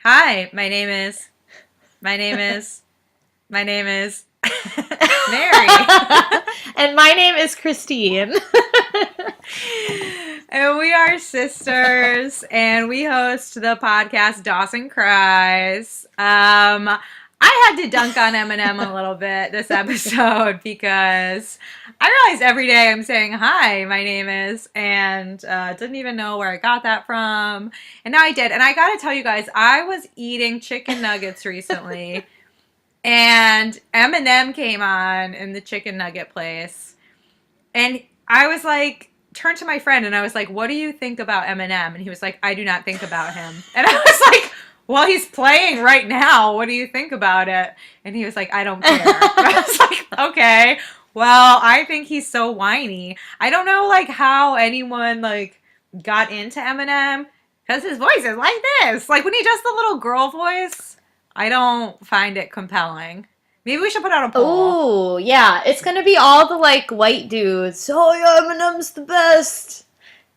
Hi, my name is, my name is Mary. And my name is Christine. And we are sisters, and we host the podcast Dawson Cries. I had to dunk on Eminem a little bit this episode because I realized every day I'm saying, hi, my name is, and didn't even know where I got that from. And now I did. And I got to tell you guys, I was eating chicken nuggets recently, and Eminem came on in the chicken nugget place. And I was like, turned to my friend and I was like, what do you think about Eminem? And he was like, I do not think about him. And I was like, well, he's playing right now. What do you think about it? And he was like, I don't care. And I was like, okay, well, I think he's so whiny. I don't know, like, how anyone, like, got into Eminem because his voice is like this. Like, when he does the little girl voice, I don't find it compelling. Maybe we should put out a poll. Oh, yeah. It's gonna be all the like white dudes. Oh, yeah, Eminem's the best.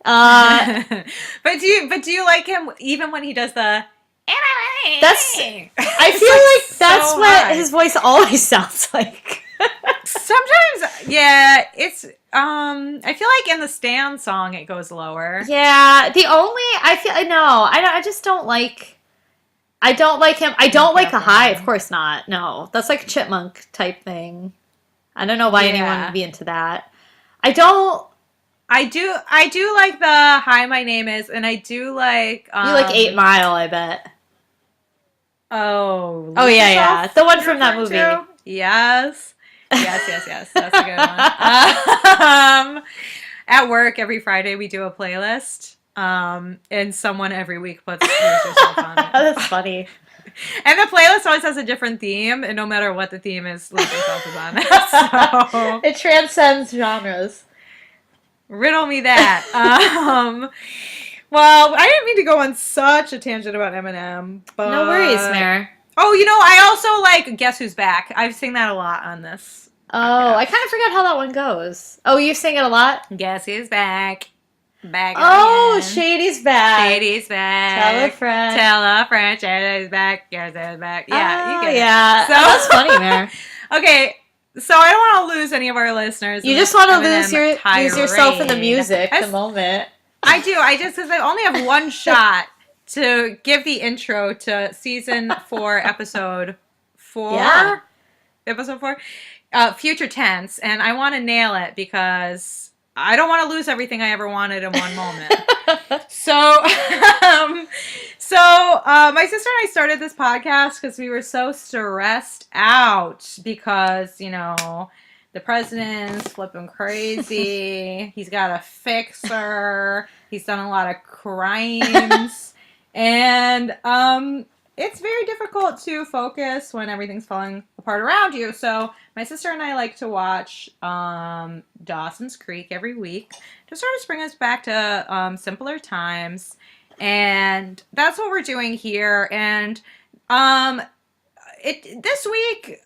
Uh, but do you like him even when he does the that's. I it's like feel like that's so what high. his voice always sounds like. Sometimes, yeah, it's I feel like in the Stan song it goes lower. Yeah. The only I feel no, I just don't like. I don't like him. I Not don't like that the high. Of one. course not. No, that's like a chipmunk type thing. I don't know why anyone would Yeah. be into that. I don't. I do like the hi my name is, and I do like You like 8 Mile, I bet. oh, Oh lose yeah, yeah, yourself the one you're from that referring movie. to? Yes. Yes. That's a good one. At work every Friday we do a playlist. And someone every week puts lose yourself on it. That's funny. And the playlist always has a different theme, and no matter what the theme is, lose yourself is on it. So It transcends genres. riddle me that. Well, I didn't mean to go on such a tangent about Eminem, No worries, but Mare. oh, I also like Guess Who's Back. I've sing that a lot on this Oh, I podcast. kind of forgot how that one goes. Oh, you sing it a lot? Guess who's back? Back Oh, again. Shady's back. Shady's Tell a back. friend. Tell a friend Shady's back. Guess who's back? Yeah, you Oh, get it. yeah. Oh, that's funny, Mare. So, okay, so I don't want to lose any of our listeners in You this just want to Eminem lose yourself in the tirade. music the moment. I do. I just because I only have one shot to give the intro to season 4, episode 4. Yeah. Episode 4, future tense, and I want to nail it because I don't want to lose everything I ever wanted in one moment. So, my sister and I started this podcast because we were so stressed out because, the president's flipping crazy. He's got a fixer. He's done a lot of crimes. And it's very difficult to focus when everything's falling apart around you. So my sister and I like to watch Dawson's Creek every week to sort of bring us back to simpler times. And that's what we're doing here. And this week,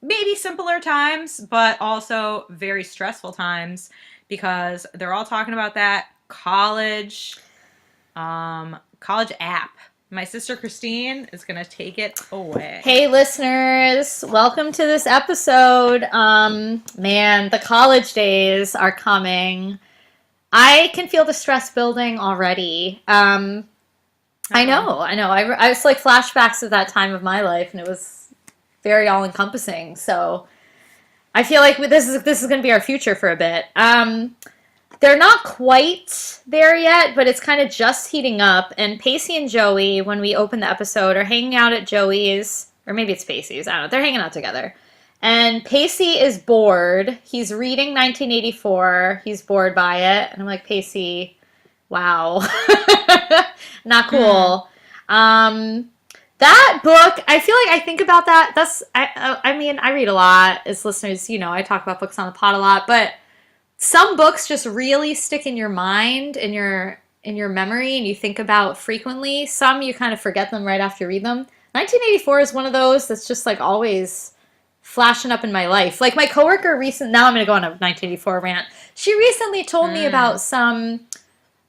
maybe simpler times, but also very stressful times because they're all talking about that college app. My sister Christine is gonna take it away. Hey listeners, welcome to this episode. Man, the college days are coming. I can feel the stress building already. I know. I was like flashbacks of that time of my life, and it was very all encompassing. So I feel like this is going to be our future for a bit. They're not quite there yet, but it's kind of just heating up. And Pacey and Joey, when we open the episode, are hanging out at Joey's, or maybe it's Pacey's. I don't know. They're hanging out together. And Pacey is bored. He's reading 1984. He's bored by it. And I'm like, Pacey, wow. Not cool. That book, I feel like I think about that. I mean, I read a lot. As listeners, I talk about books on the pod a lot. But some books just really stick in your mind, in your memory, and you think about frequently. Some you kind of forget them right after you read them. 1984 is one of those that's just like always flashing up in my life. Like my coworker now I'm going to go on a 1984 rant. She recently told me about some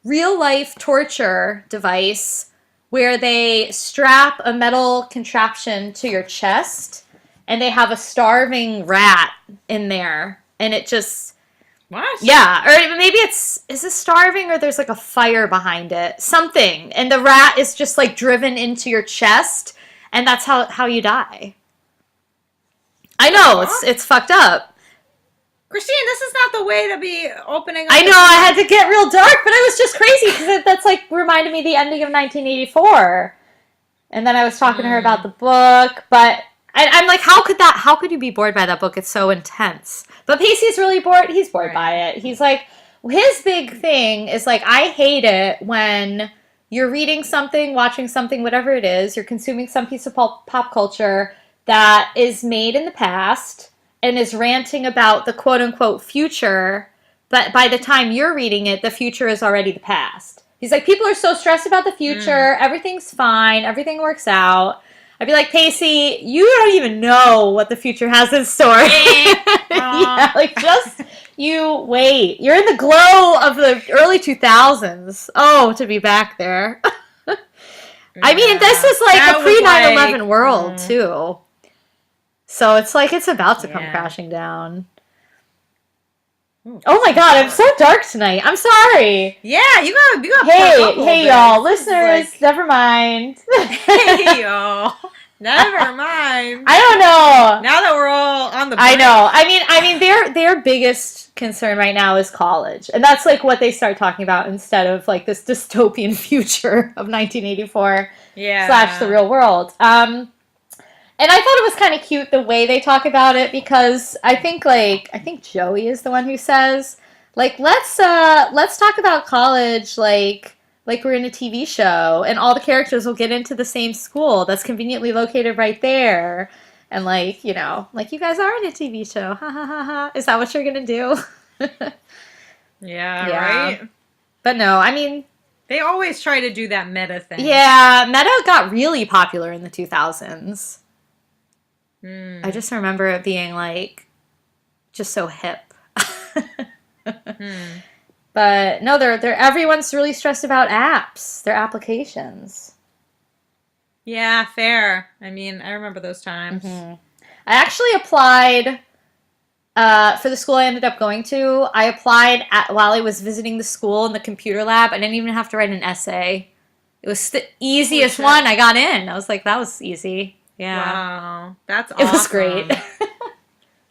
real life torture device where they strap a metal contraption to your chest and they have a starving rat in there. And it just... What? Yeah, or maybe is it starving or there's like a fire behind it? Something. And the rat is just like driven into your chest, and that's how you die. I know, it's fucked up. Christine, this is not the way to be opening up. I know, I had to get real dark, but it was just crazy because that's like reminded me of the ending of 1984. And then I was talking to her about the book, but I'm like, how could you be bored by that book? It's so intense. But Pacey's really bored. He's bored by it. He's like, his big thing is like, I hate it when you're reading something, watching something, whatever it is, you're consuming some piece of pop culture that is made in the past and is ranting about the quote-unquote future, but by the time you're reading it, the future is already the past. He's like, people are so stressed about the future, everything's fine, everything works out. I'd be like, Pacey, you don't even know what the future has in store. Yeah, like, just you wait. You're in the glow of the early 2000s. Oh, to be back there. I mean, this is like a pre-9/11 world, too. So it's like it's about to come crashing down. Oh my god, I'm so dark tonight. I'm sorry. Yeah, you got Hey, y'all, listeners, like... never mind. Hey, y'all. Never mind. I don't know. Now that we're all on the break. I know. I mean their biggest concern right now is college. And that's like what they start talking about instead of like this dystopian future of 1984 / the real world. And I thought it was kind of cute the way they talk about it because I think Joey is the one who says, like, let's talk about college like we're in a TV show and all the characters will get into the same school that's conveniently located right there. And like, you know, like you guys are in a TV show. Ha ha ha ha. Is that what you're going to do? Yeah, right? But no, I mean, they always try to do that meta thing. Yeah, meta got really popular in the 2000s. I just remember it being like just so hip. But no, they're everyone's really stressed about apps, their applications. Yeah, fair. I mean, I remember those times. I actually applied for the school I ended up going to. I applied while I was visiting the school in the computer lab. I didn't even have to write an essay. It was the easiest one. I got in. I was like, that was easy. Yeah. Wow. That's awesome. It was great.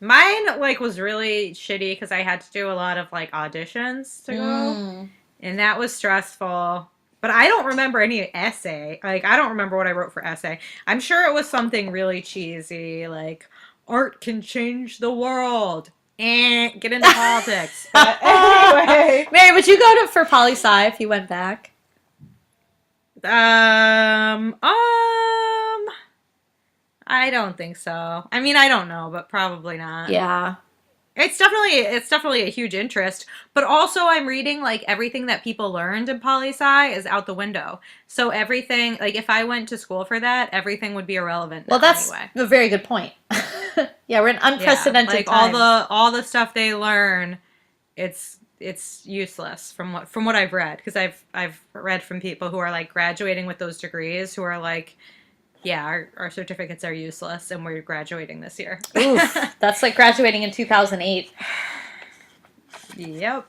Mine, like, was really shitty because I had to do a lot of, like, auditions to go. And that was stressful. But I don't remember any essay. Like, I don't remember what I wrote for essay. I'm sure it was something really cheesy, like, art can change the world. Get into politics. But anyway. Mary, would you go for poli-sci if you went back? I don't think so. I mean, I don't know, but probably not. Yeah. It's definitely a huge interest, but also I'm reading like everything that people learned in poli-sci is out the window. So everything, like if I went to school for that, everything would be irrelevant. Well, that's a very good point. Yeah, we're in unprecedented times. All the stuff they learn, it's useless from what I've read, because I've read from people who are like graduating with those degrees who are like, yeah, our certificates are useless and we're graduating this year. Oof, that's like graduating in 2008. Yep.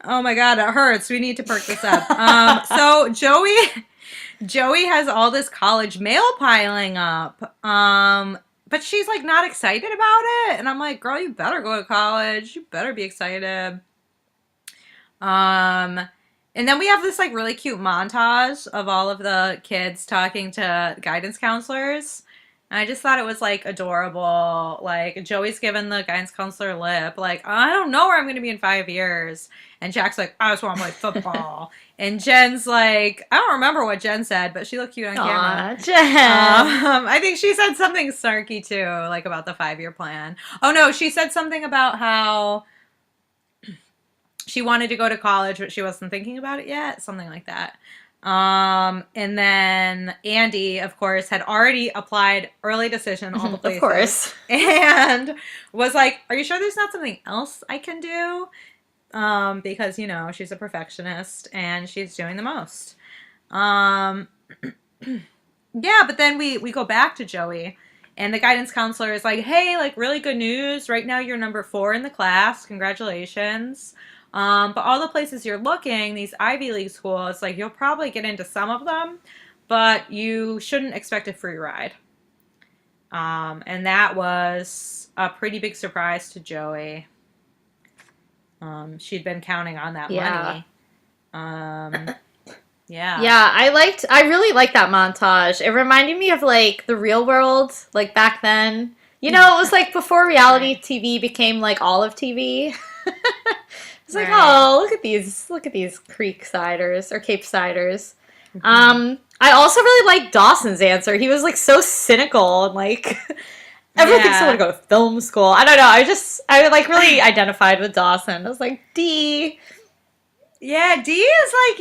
Oh my god, it hurts. We need to perk this up. So Joey has all this college mail piling up. But she's like not excited about it. And I'm like, girl, you better go to college. You better be excited. And then we have this like really cute montage of all of the kids talking to guidance counselors. And I just thought it was like adorable. Like Joey's giving the guidance counselor lip. Like, I don't know where I'm going to be in 5 years. And Jack's like, I just want to play football. And Jen's like, I don't remember what Jen said, but she looked cute on camera. Jen. I think she said something snarky too, like about the 5-year plan. Oh no, she said something about how she wanted to go to college, but she wasn't thinking about it yet. Something like that. And then Andie, of course, had already applied early decision all the places. Of course. And was like, are you sure there's not something else I can do? Because, you know, she's a perfectionist and she's doing the most. Um, yeah, but then we go back to Joey, and the guidance counselor is like, "Hey, like really good news. Right now you're number 4 in the class. Congratulations. But all the places you're looking, these Ivy League schools, like you'll probably get into some of them, but you shouldn't expect a free ride." And that was a pretty big surprise to Joey. She'd been counting on that money. Yeah. Yeah, I really liked that montage. It reminded me of like the real world, like back then. You know, it was like before reality TV became like olive TV. It's like, oh, look at these Creeksiders or Cape Siders. I also really liked Dawson's answer. He was like so cynical and like everyone thinks I want to go to film school. I don't know. I like really identified with Dawson. I was like, D. Yeah, D is like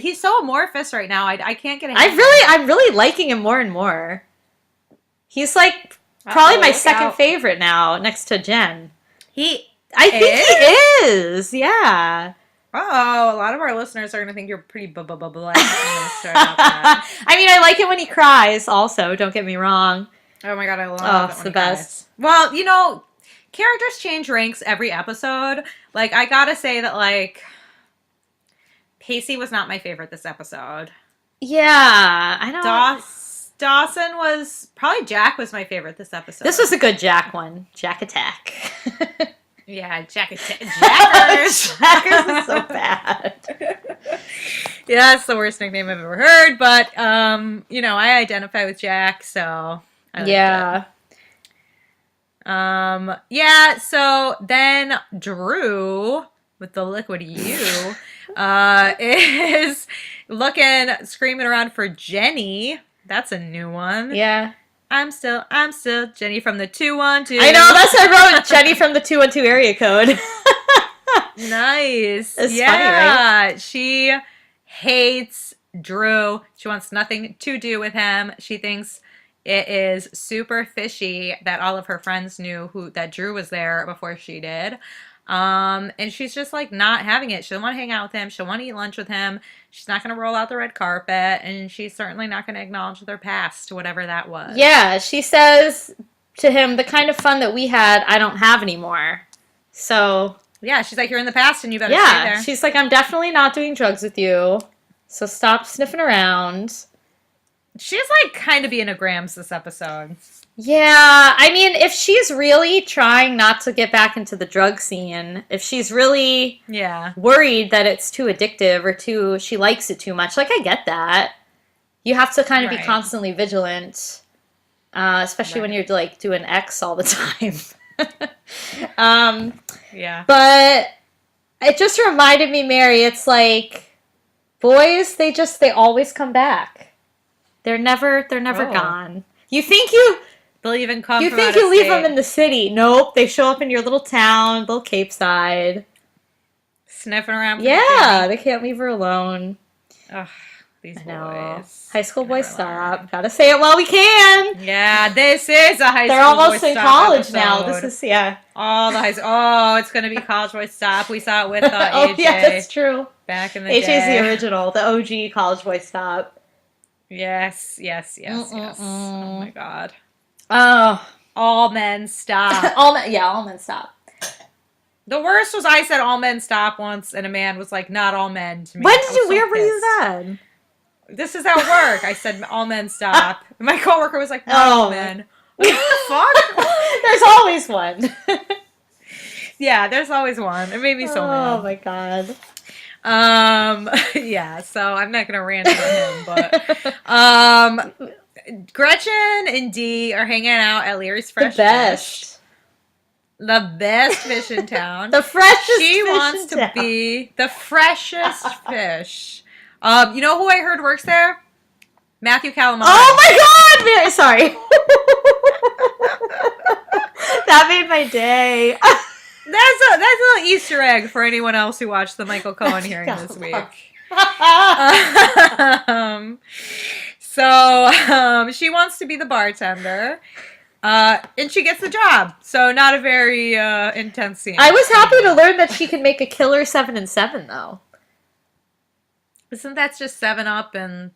he's so amorphous right now. I can't get. I'm really liking him more and more. He's like probably my second favorite now, next to Jen. I think he is. Yeah. Oh, a lot of our listeners are gonna think you're pretty black. I mean, I like it when he cries. Also, don't get me wrong. Oh my god, I love it. It's the best. Well, you know, characters change ranks every episode. Like, I gotta say that like. Pacey was not my favorite this episode. Yeah, I don't. Dawson was probably Jack was my favorite this episode. This was a good Jack one. Jack Attack. Yeah, Jackers. Jackers is so bad. Yeah, that's the worst nickname I've ever heard. But you know, I identify with Jack, so I like it. Yeah. So then Drew with the liquid U is screaming around for Jenny. That's a new one. Yeah. I'm still Jenny from the 212. I know, that's what I wrote. Jenny from the 212 area code. Nice. It's funny, right? She hates Drew. She wants nothing to do with him. She thinks it is super fishy that all of her friends knew that Drew was there before she did. And she's just like not having it. She doesn't want to hang out with him. She doesn't want to eat lunch with him. She's not going to roll out the red carpet, and she's certainly not going to acknowledge their past, whatever that was. Yeah, she says to him, the kind of fun that we had, I don't have anymore. So yeah, she's like, you're in the past and you better stay there. She's like, I'm definitely not doing drugs with you. So stop sniffing around. She's like kind of being a Grams this episode. Yeah, I mean, if she's really trying not to get back into the drug scene, if she's really worried that it's too addictive or she likes it too much, like, I get that. You have to kind of be constantly vigilant, especially when you're, like, doing X all the time. Yeah. But it just reminded me, Mary, it's like, boys, they always come back. They're never gone. They'll even come. You think you leave them in the city? Nope, they show up in your little town, little Cape Side, sniffing around. Yeah, they can't leave her alone. Ugh, these boys. High school boys, stop! Gotta say it while we can. Yeah, this is a high school. They're almost boy in college episode. now. This is all the high school. Oh, it's gonna be College Boy Stop. We saw it with AJ. Oh yeah, that's true. Back in the day. AJ's the original, the OG College Boy Stop. Yes. Oh my god. Oh, all men stop. all men stop. The worst was I said all men stop once, and a man was like, "Not all men." To me. Where were you then? This is at work. I said all men stop. And my coworker was like, "Not all men." What the fuck? There's always one. Yeah, there's always one. It made me so mad. Oh my god. Yeah. So I'm not gonna rant on him, but Gretchen and Dee are hanging out at Leary's Fresh Fish. The best fish in town. The freshest She fish wants in to town. be the freshest fish. You know who I heard works there? Matthew Calamari. Oh my god, Mary! Sorry. That made my day. That's a little Easter egg for anyone else who watched the Michael Cohen hearing this week. So she wants to be the bartender, and she gets the job. So not a very intense scene. I was happy to learn that she can make a killer 7 and 7, though. Isn't that just 7-Up and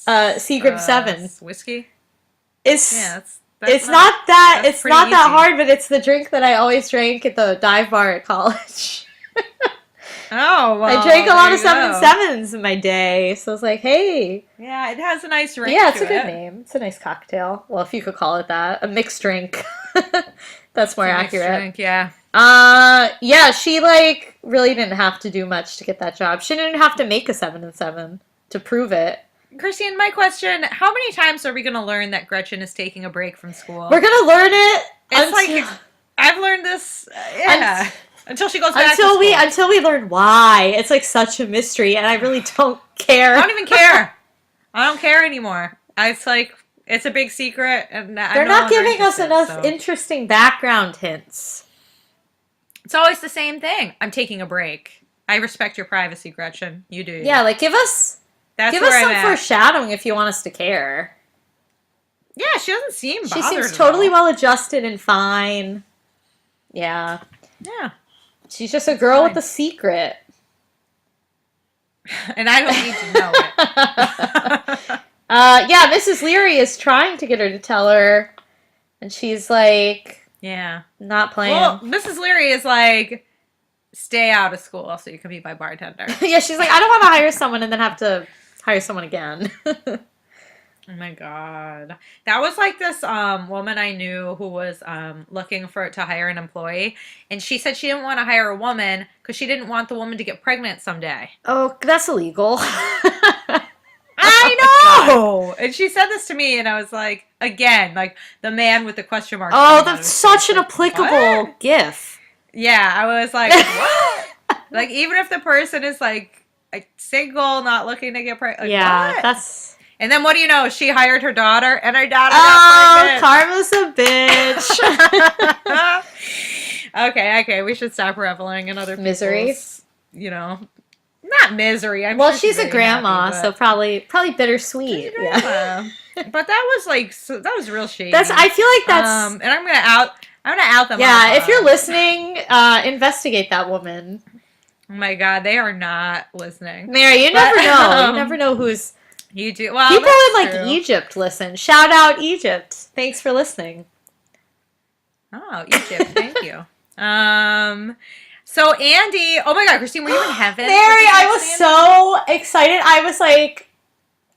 Seagram 7. whiskey? It's Yeah, it's not that that's it's pretty not that easy. hard, but it's the drink that I always drank at the dive bar at college. Oh, well, I drank a lot of there you 7-7s in my day, so I was like, hey. Yeah, it has a nice ring Yeah, it's to a good it. name. It's a nice cocktail. Well, if you could call it that. A mixed drink. That's more It's a mixed accurate. drink, yeah. Yeah, she, like, really didn't have to do much to get that job. She didn't have to make a 7-7 to prove it. Christine, my question, how many times are we going to learn that Gretchen is taking a break from school? We're gonna learn it It's like, I've learned this, until she goes back to school. Until we learn why. It's, like, such a mystery, and I really don't care. I don't even care. I don't care anymore. It's like, it's a big secret, and They're not giving us enough interesting background hints. It's always the same thing. I'm taking a break. I respect your privacy, Gretchen. You do. Yeah, like, give us some foreshadowing if you want us to care. Yeah, she doesn't seem bothered. She seems totally well adjusted and fine. Yeah. Yeah. She's just a girl with a secret. And I don't need to know it. Yeah, Mrs. Leary is trying to get her to tell her, and she's like, yeah, not playing. Well, Mrs. Leary is like, stay out of school so you can be my bartender. Yeah, she's like, I don't want to hire someone and then have to hire someone again. Oh my god. That was like this woman I knew who was looking to hire an employee, and she said she didn't want to hire a woman because she didn't want the woman to get pregnant someday. Oh, that's illegal. I know! And she said this to me, and I was like, again, like the man with the question mark. Oh, that's such an applicable gif. Yeah, I was like, what? Like, even if the person is like single, not looking to get pregnant. Like, yeah, what? that's... And then what do you know? She hired her daughter, and her daughter got pregnant. Karma's a bitch. Okay, we should stop reveling in other misery. You know, not misery. Well, she's a grandma, so probably bittersweet. Yeah. But that was like that was real shady. I feel like that's. And I'm gonna out them. Yeah, if you're listening, investigate that woman. Oh my God, they are not listening. Mary, you never know. You never know who's. You do. Well, people in like Egypt listen. Shout out Egypt. Thanks for listening. Oh, Egypt. Thank you. So Andie, oh my God, Christine, were you in heaven? Mary, I was so excited. I was like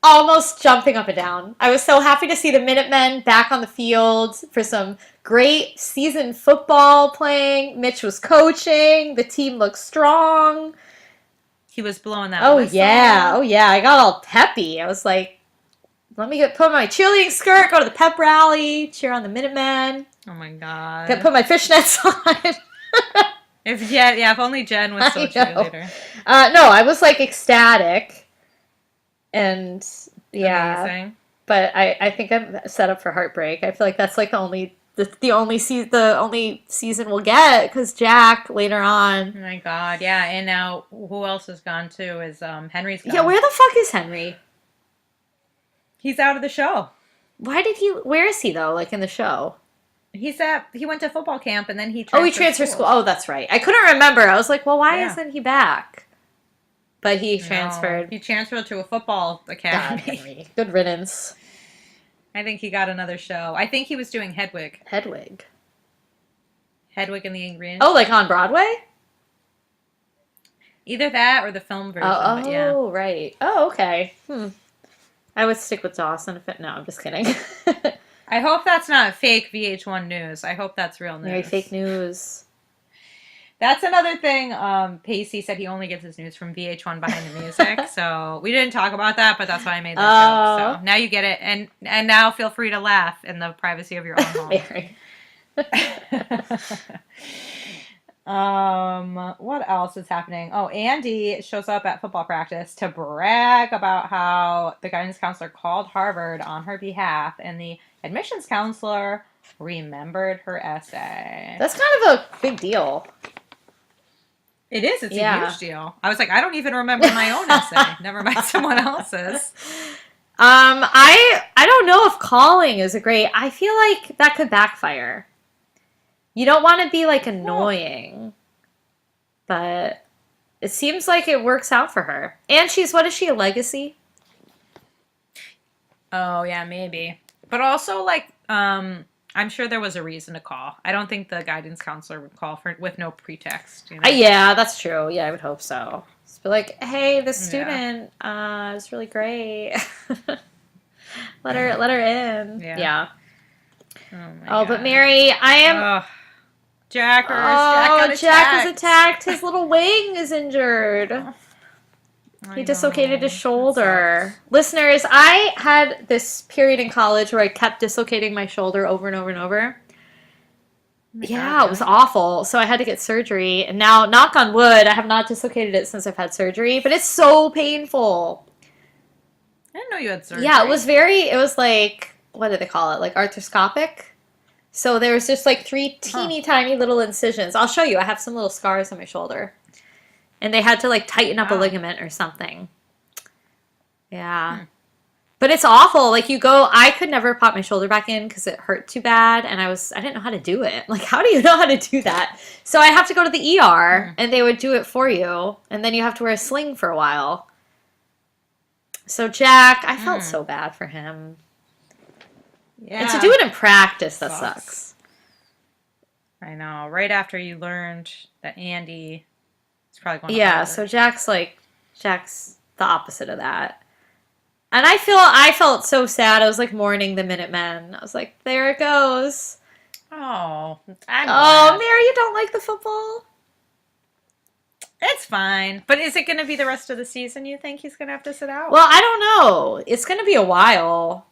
almost jumping up and down. I was so happy to see the Minutemen back on the field for some great season football playing. Mitch was coaching. The team looked strong. He was blowing that whistle. Oh yeah. I got all peppy. I was like, let me put my cheerleading skirt, go to the pep rally, cheer on the Minutemen. Oh my God. Put my fishnets on. If only Jen was still a cheerleader. No, I was like ecstatic. And yeah. Amazing. But I think I'm set up for heartbreak. I feel like that's like the only season we'll get, because Jack later on. Oh my God, yeah. And now who else is gone too? Is Henry's gone. Yeah, where the fuck is Henry? He's out of the show. Where is he though? Like in the show? He went to football camp and then he transferred school. Oh, that's right. I couldn't remember. I was like, well, why isn't he back? But he transferred. He transferred to a football academy. God, Henry. Good riddance. I think he got another show. I think he was doing Hedwig. Hedwig and the Angry Inch. Oh, like on Broadway? Either that or the film version. Oh, yeah. Right. Oh, okay. I would stick with Dawson if it... No, I'm just kidding. I hope that's not fake VH1 news. I hope that's real news. Very fake news. That's another thing. Pacey said he only gets his news from VH1 Behind the Music. So we didn't talk about that, but that's why I made that joke. So now you get it. And now feel free to laugh in the privacy of your own home. What else is happening? Oh, Andie shows up at football practice to brag about how the guidance counselor called Harvard on her behalf, and the admissions counselor remembered her essay. That's kind of a big deal. It is. It's a huge deal. I was like, I don't even remember my own essay. Never mind someone else's. I don't know if calling is a great... I feel like that could backfire. You don't want to be like annoying, but it seems like it works out for her. And what is she, a legacy? Oh, yeah, maybe. But also, like, I'm sure there was a reason to call. I don't think the guidance counselor would call for with no pretext. You know? Yeah, that's true. Yeah, I would hope so. Just be like, hey, this Yeah. student is really great. let her in. Yeah. Oh, God. but Mary, I am. Ugh. Jackers. Oh, Jack was attacked. His little wing is injured. He dislocated his shoulder. Listeners, I had this period in college where I kept dislocating my shoulder over and over and over. Yeah, it was awful. So I had to get surgery. And now, knock on wood, I have not dislocated it since I've had surgery. But it's so painful. I didn't know you had surgery. Yeah, it was like, what do they call it? Like arthroscopic? So there was just like 3 teeny tiny little incisions. I'll show you. I have some little scars on my shoulder. And they had to like tighten up a ligament or something. Yeah. But it's awful. Like I could never pop my shoulder back in because it hurt too bad. And I didn't know how to do it. Like, how do you know how to do that? So I have to go to the ER and they would do it for you. And then you have to wear a sling for a while. So Jack, I felt so bad for him. Yeah. And to do it in practice, that sucks. I know. Right after you learned that Andie is probably going to so Jack's the opposite of that. And I felt so sad. I was like mourning the Minutemen. I was like, there it goes. Oh, Mary, you don't like the football? It's fine. But is it going to be the rest of the season, you think he's going to have to sit out? Well, I don't know. It's going to be a while.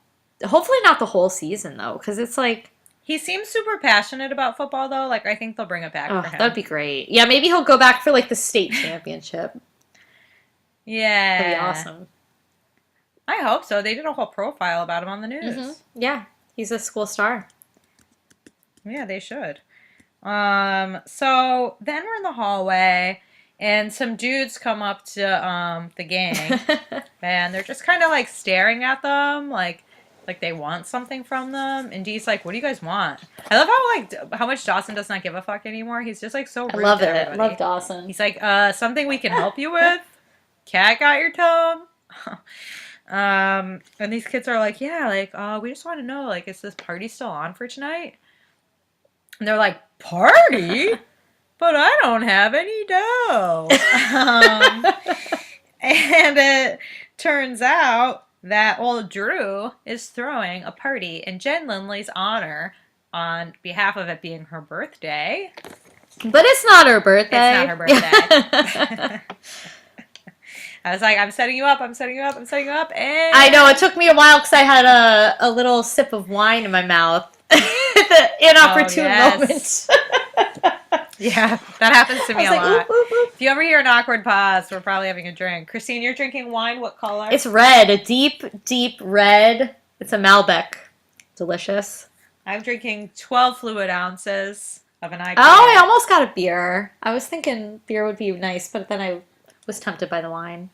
Hopefully not the whole season, though, because it's like... He seems super passionate about football, though. Like, I think they'll bring it back for him. That'd be great. Yeah, maybe he'll go back for, like, the state championship. Yeah. That'd be awesome. I hope so. They did a whole profile about him on the news. Mm-hmm. Yeah, he's a school star. Yeah, they should. So then we're in the hallway, and some dudes come up to the gang, and they're just kind of like staring at them, like they want something from them. And Dee's like, "What do you guys want?" I love how much Dawson does not give a fuck anymore. He's just like so rude. I love to it. everybody. Love Dawson. He's like, something we can help you with? Cat got your tongue? And these kids are like, yeah, like, we just want to know, like, is this party still on for tonight? And they're like, party? But I don't have any dough. And it turns out that old Drew is throwing a party in Jen Lindley's honor on behalf of it being her birthday. But it's not her birthday. It's not her birthday. I was like, I'm setting you up, and... I know, it took me a while because I had a little sip of wine in my mouth. The inopportune moment. Yeah, that happens to me a lot. Oop, oop, oop. If you ever hear an awkward pause, we're probably having a drink. Christine, you're drinking wine. What color? It's red, a deep, deep red. It's a Malbec. Delicious. I'm drinking 12 fluid ounces of an IPA. Oh, I almost got a beer. I was thinking beer would be nice, but then I was tempted by the wine.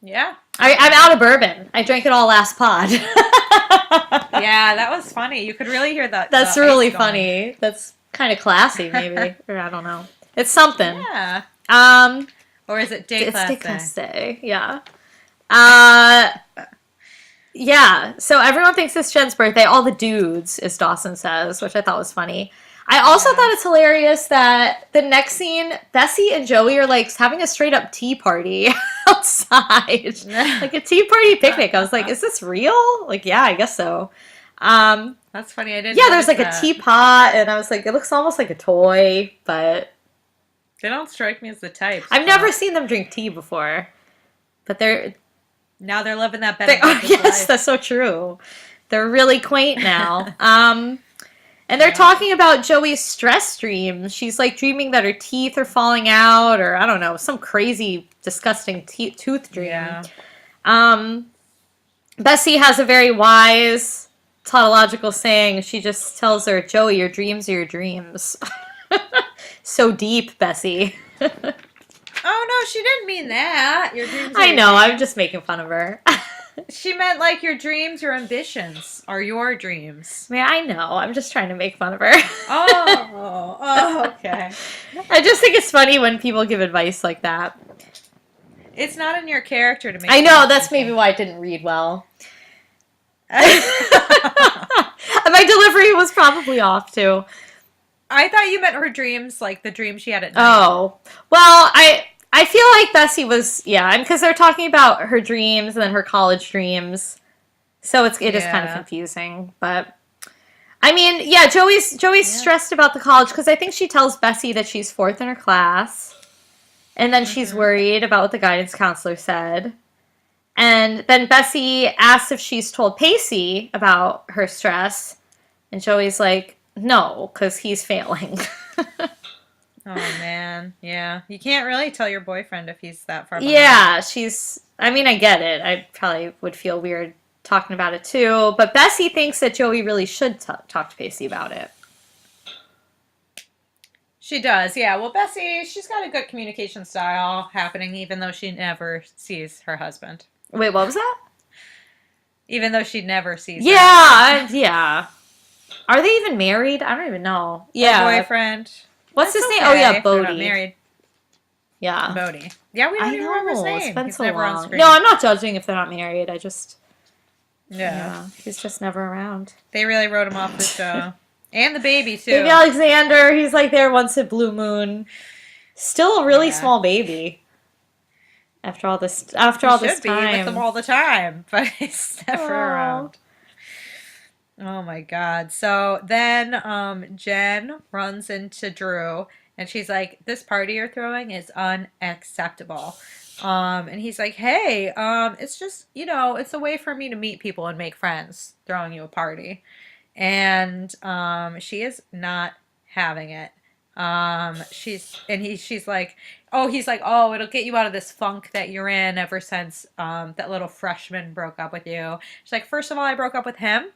Yeah. I'm out of bourbon. I drank it all last pod. Yeah, that was funny. You could really hear that. That's really funny. That's kind of classy, maybe. Or I don't know. It's something. Yeah. Or is it day class day? It's day class day. Yeah. Yeah. So everyone thinks it's Jen's birthday. All the dudes, as Dawson says, which I thought was funny. I also thought it's hilarious that the next scene, Bessie and Joey are like having a straight up tea party outside. Like a tea party picnic. I was like, is this real? Like, yeah, I guess so. That's funny. I didn't. Yeah, there's like a teapot, and I was like, it looks almost like a toy, but they don't strike me as the type. I've never seen them drink tea before, but now they're living that better. Yes, life. That's so true. They're really quaint now. And they're talking about Joey's stress dreams. She's like dreaming that her teeth are falling out, or I don't know, some crazy, disgusting tooth dream. Yeah. Bessie has a very wise, tautological saying. She just tells her, Joey, your dreams are your dreams. So deep, Bessie. Oh, no, she didn't mean that. Your dreams are I know, I'm just making fun of her. She meant like your dreams, your ambitions are your dreams. I mean, I know. I'm just trying to make fun of her. Okay. I just think it's funny when people give advice like that. It's not in your character to make I fun know, of that's people. maybe why I didn't read well. My delivery was probably off, too. I thought you meant her dreams, like the dream she had at night. Oh. Well, I feel like Bessie was, yeah, because they're talking about her dreams and then her college dreams. So it is kind of confusing, but I mean, yeah, Joey's stressed about the college because I think she tells Bessie that she's fourth in her class. And then she's worried about what the guidance counselor said. And then Bessie asks if she's told Pacey about her stress. And Joey's like, no, because he's failing. Oh, man. Yeah. You can't really tell your boyfriend if he's that far behind. Yeah, I mean, I get it. I probably would feel weird talking about it too. But Bessie thinks that Joey really should talk to Pacey about it. She does, yeah. Well, Bessie, she's got a good communication style happening, even though she never sees her husband. Wait, what was that? Even though she never sees yeah. Are they even married? I don't even know. Yeah. Her boyfriend. What's his name? Oh, yeah, Bodie. They're not married. Yeah. Bodie. Yeah, we don't even remember his name. It's been He's so never long. on screen. No, I'm not judging if they're not married. I just... Yeah. He's just never around. They really wrote him off the show. And the baby, too. Baby Alexander, he's like there once at Blue Moon. Still a really small baby. After all this time. He should be with them all the time, but he's never around. Oh my God. So then Jen runs into Drew and she's like, this party you're throwing is unacceptable. And he's like, hey, it's just, it's a way for me to meet people and make friends, throwing you a party. And she is not having it. She's like, oh, it'll get you out of this funk that you're in ever since that little freshman broke up with you. She's like, first of all, I broke up with him.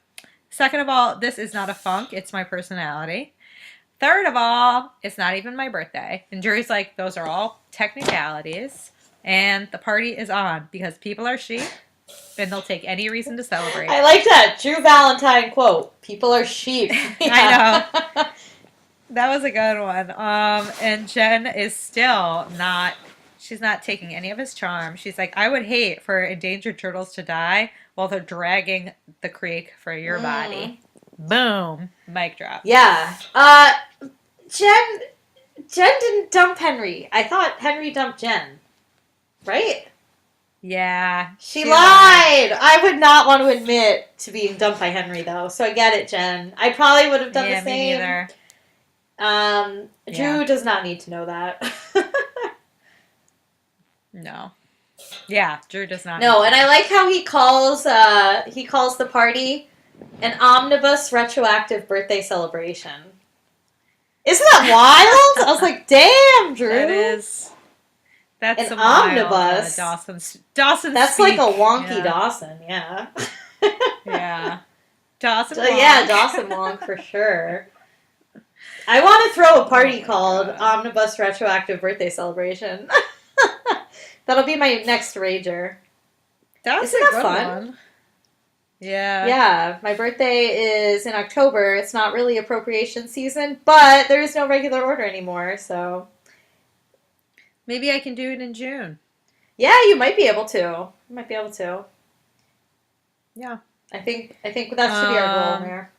Second of all, this is not a funk, it's my personality. Third of all, it's not even my birthday. And Drew's like, those are all technicalities. And the party is on because people are sheep and they'll take any reason to celebrate. I like that. Drew Valentine quote. People are sheep. I know. That was a good one. And Jen is still she's not taking any of his charm. She's like, I would hate for endangered turtles to die while they're dragging the creek for your body. Boom. Mic drop. Yeah. Jen didn't dump Henry. I thought Henry dumped Jen. Right? Yeah. She lied. I would not want to admit to being dumped by Henry, though. So I get it, Jen. I probably would have done the same. Me neither. Drew does not need to know that. No. Yeah, Drew does not. No, and I like how he calls the party an Omnibus Retroactive birthday celebration. Isn't that wild? I was like, damn, Drew. That is. That's an Omnibus. Dawson. That's like a wonky Dawson, yeah. Yeah. Dawson Wonk. Yeah, Dawson Wonk for sure. I want to throw a party called Omnibus Retroactive Birthday Celebration. That'll be my next rager. Isn't that fun? One. Yeah. Yeah, my birthday is in October. It's not really appropriation season, but there is no regular order anymore, so... Maybe I can do it in June. Yeah, you might be able to. Yeah. I think that should be our goal there.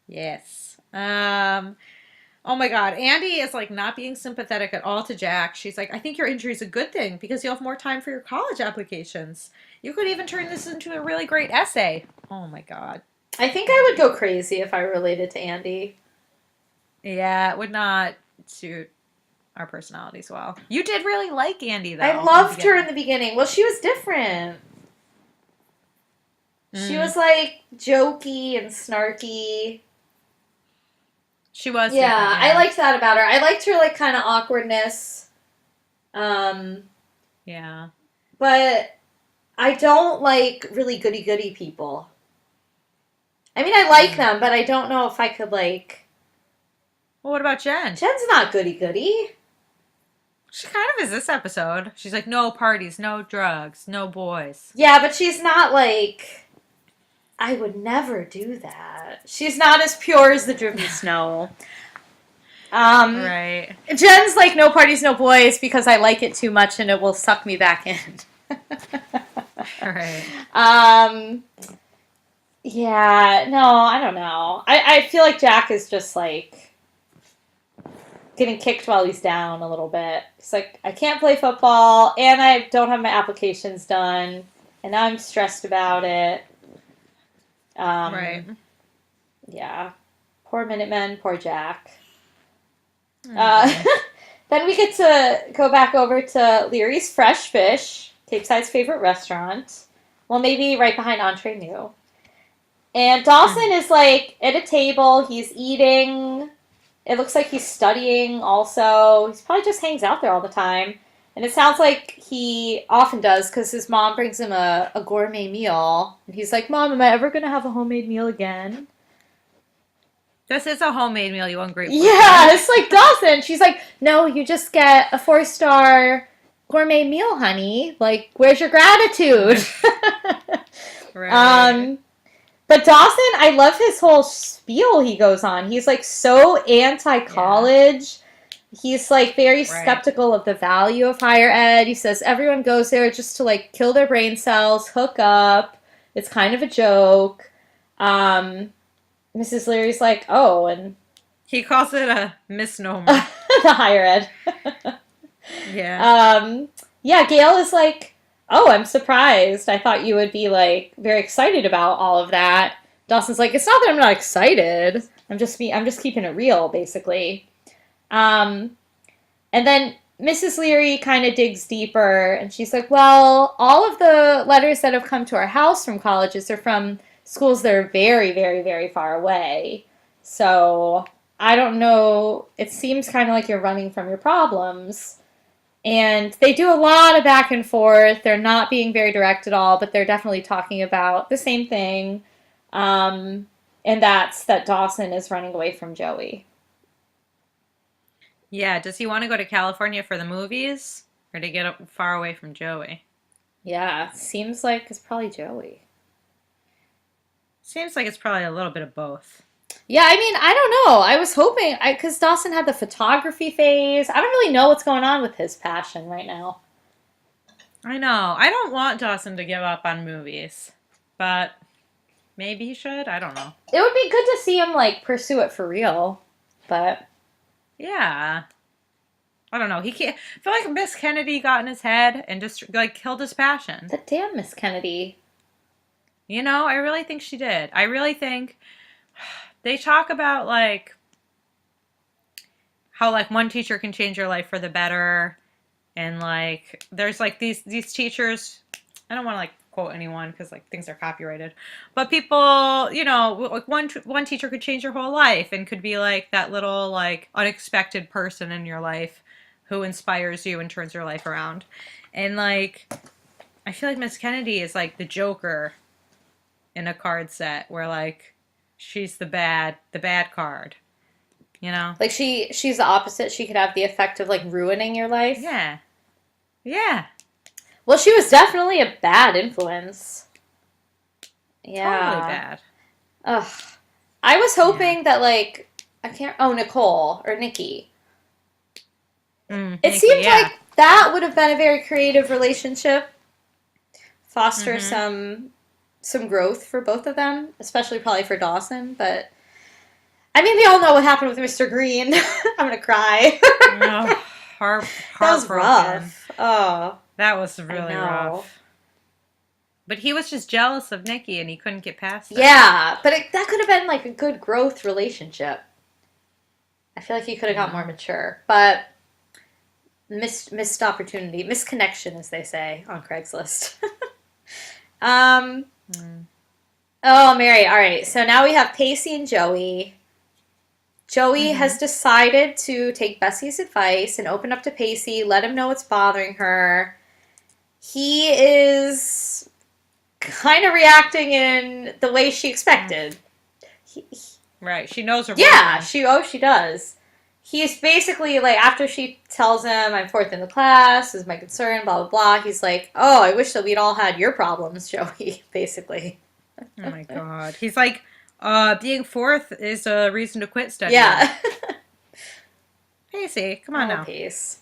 Yes. Oh my God. Andie is like not being sympathetic at all to Jack. She's like, I think your injury is a good thing because you'll have more time for your college applications. You could even turn this into a really great essay. Oh my God. I think I would go crazy if I related to Andie. Yeah, it would not suit our personalities well. You did really like Andie, though. I loved her in the beginning. Well, she was different. She was like jokey and snarky. She was. Yeah, I liked that about her. I liked her like kind of awkwardness. Yeah. But I don't like really goody-goody people. I mean, I like them, but I don't know if I could like... Well, what about Jen? Jen's not goody-goody. She kind of is this episode. She's like, no parties, no drugs, no boys. Yeah, but she's not like, I would never do that. She's not as pure as the driven snow. Right. Jen's like, no parties, no boys, because I like it too much and it will suck me back in. Right. Yeah, no, I don't know. I feel like Jack is just like getting kicked while he's down a little bit. He's like, I can't play football and I don't have my applications done and I'm stressed about it. Right. Yeah. Poor Minutemen, poor Jack. Okay. Then we get to go back over to Leary's Fresh Fish, Capeside's favorite restaurant. Well, maybe right behind Entree New. And Dawson is like at a table, he's eating. It looks like he's studying also. He probably just hangs out there all the time. And it sounds like he often does because his mom brings him a gourmet meal. And he's like, Mom, am I ever going to have a homemade meal again? This is a homemade meal, you ungrateful. Yeah, it's like Dawson. She's like, no, you just get a 4-star gourmet meal, honey. Like, where's your gratitude? Right. But Dawson, I love his whole spiel he goes on. He's like so anti-college. Yeah. He's like very skeptical of the value of higher ed. He says everyone goes there just to like kill their brain cells, hook up. It's kind of a joke. Mrs. Leary's like, oh, and he calls it a misnomer. the higher ed. Yeah. Yeah, Gail is like, oh, I'm surprised. I thought you would be like very excited about all of that. Dawson's like, it's not that I'm not excited. I'm just keeping it real, basically. And then Mrs. Leary kind of digs deeper, and she's like, well, all of the letters that have come to our house from colleges are from schools that are very, very, very far away. So I don't know. It seems kind of like you're running from your problems. And they do a lot of back and forth. They're not being very direct at all, but they're definitely talking about the same thing. And that's that Dawson is running away from Joey. Yeah, does he want to go to California for the movies? Or to get far away from Joey? Yeah, seems like it's probably Joey. Seems like it's probably a little bit of both. Yeah, I mean, I don't know. I was hoping, because Dawson had the photography phase. I don't really know what's going on with his passion right now. I know. I don't want Dawson to give up on movies. But maybe he should. I don't know. It would be good to see him, like, pursue it for real. But yeah. I don't know. He can't. I feel like Miss Kennedy got in his head and just, like, killed his passion. the damn Miss Kennedy. You know, I really think she did. I really think they talk about, like, how, like, one teacher can change your life for the better. And, like, there's, like, these teachers. I don't want to, like, quote anyone because, like, things are copyrighted. But people, you know, like, one teacher could change your whole life and could be, like, that little, like, unexpected person in your life who inspires you and turns your life around. And, like, I feel like Miss Kennedy is, like, the Joker in a card set where, like, she's the bad card, you know? Like, she's the opposite. She could have the effect of, like, ruining your life. Yeah. Yeah. Well, she was definitely a bad influence. Yeah. Totally bad. Ugh. I was hoping that, like, Nicole or Nikki. It Nikki, seemed yeah. like that would have been a very creative relationship. Foster some growth for both of them, especially probably for Dawson, but I mean, we all know what happened with Mr. Green. I'm going to cry. Oh, That was rough. Oh. That was really rough. But he was just jealous of Nikki and he couldn't get past it. Yeah, but that could have been like a good growth relationship. I feel like he could have got more mature, but missed opportunity, missed connection, as they say on Craigslist. Oh, Mary. All right. So now we have Pacey and Joey. Joey has decided to take Bessie's advice and open up to Pacey, let him know what's bothering her. He is kind of reacting in the way she expected. Right. She knows her Yeah, boyfriend. she does. he's basically like, after she tells him, I'm fourth in the class, is my concern, blah, blah, blah, he's like, oh, I wish that we'd all had your problems, Joey, basically. Oh my god. He's like, being fourth is a reason to quit studying. Yeah. Pacey, come on now. Peace.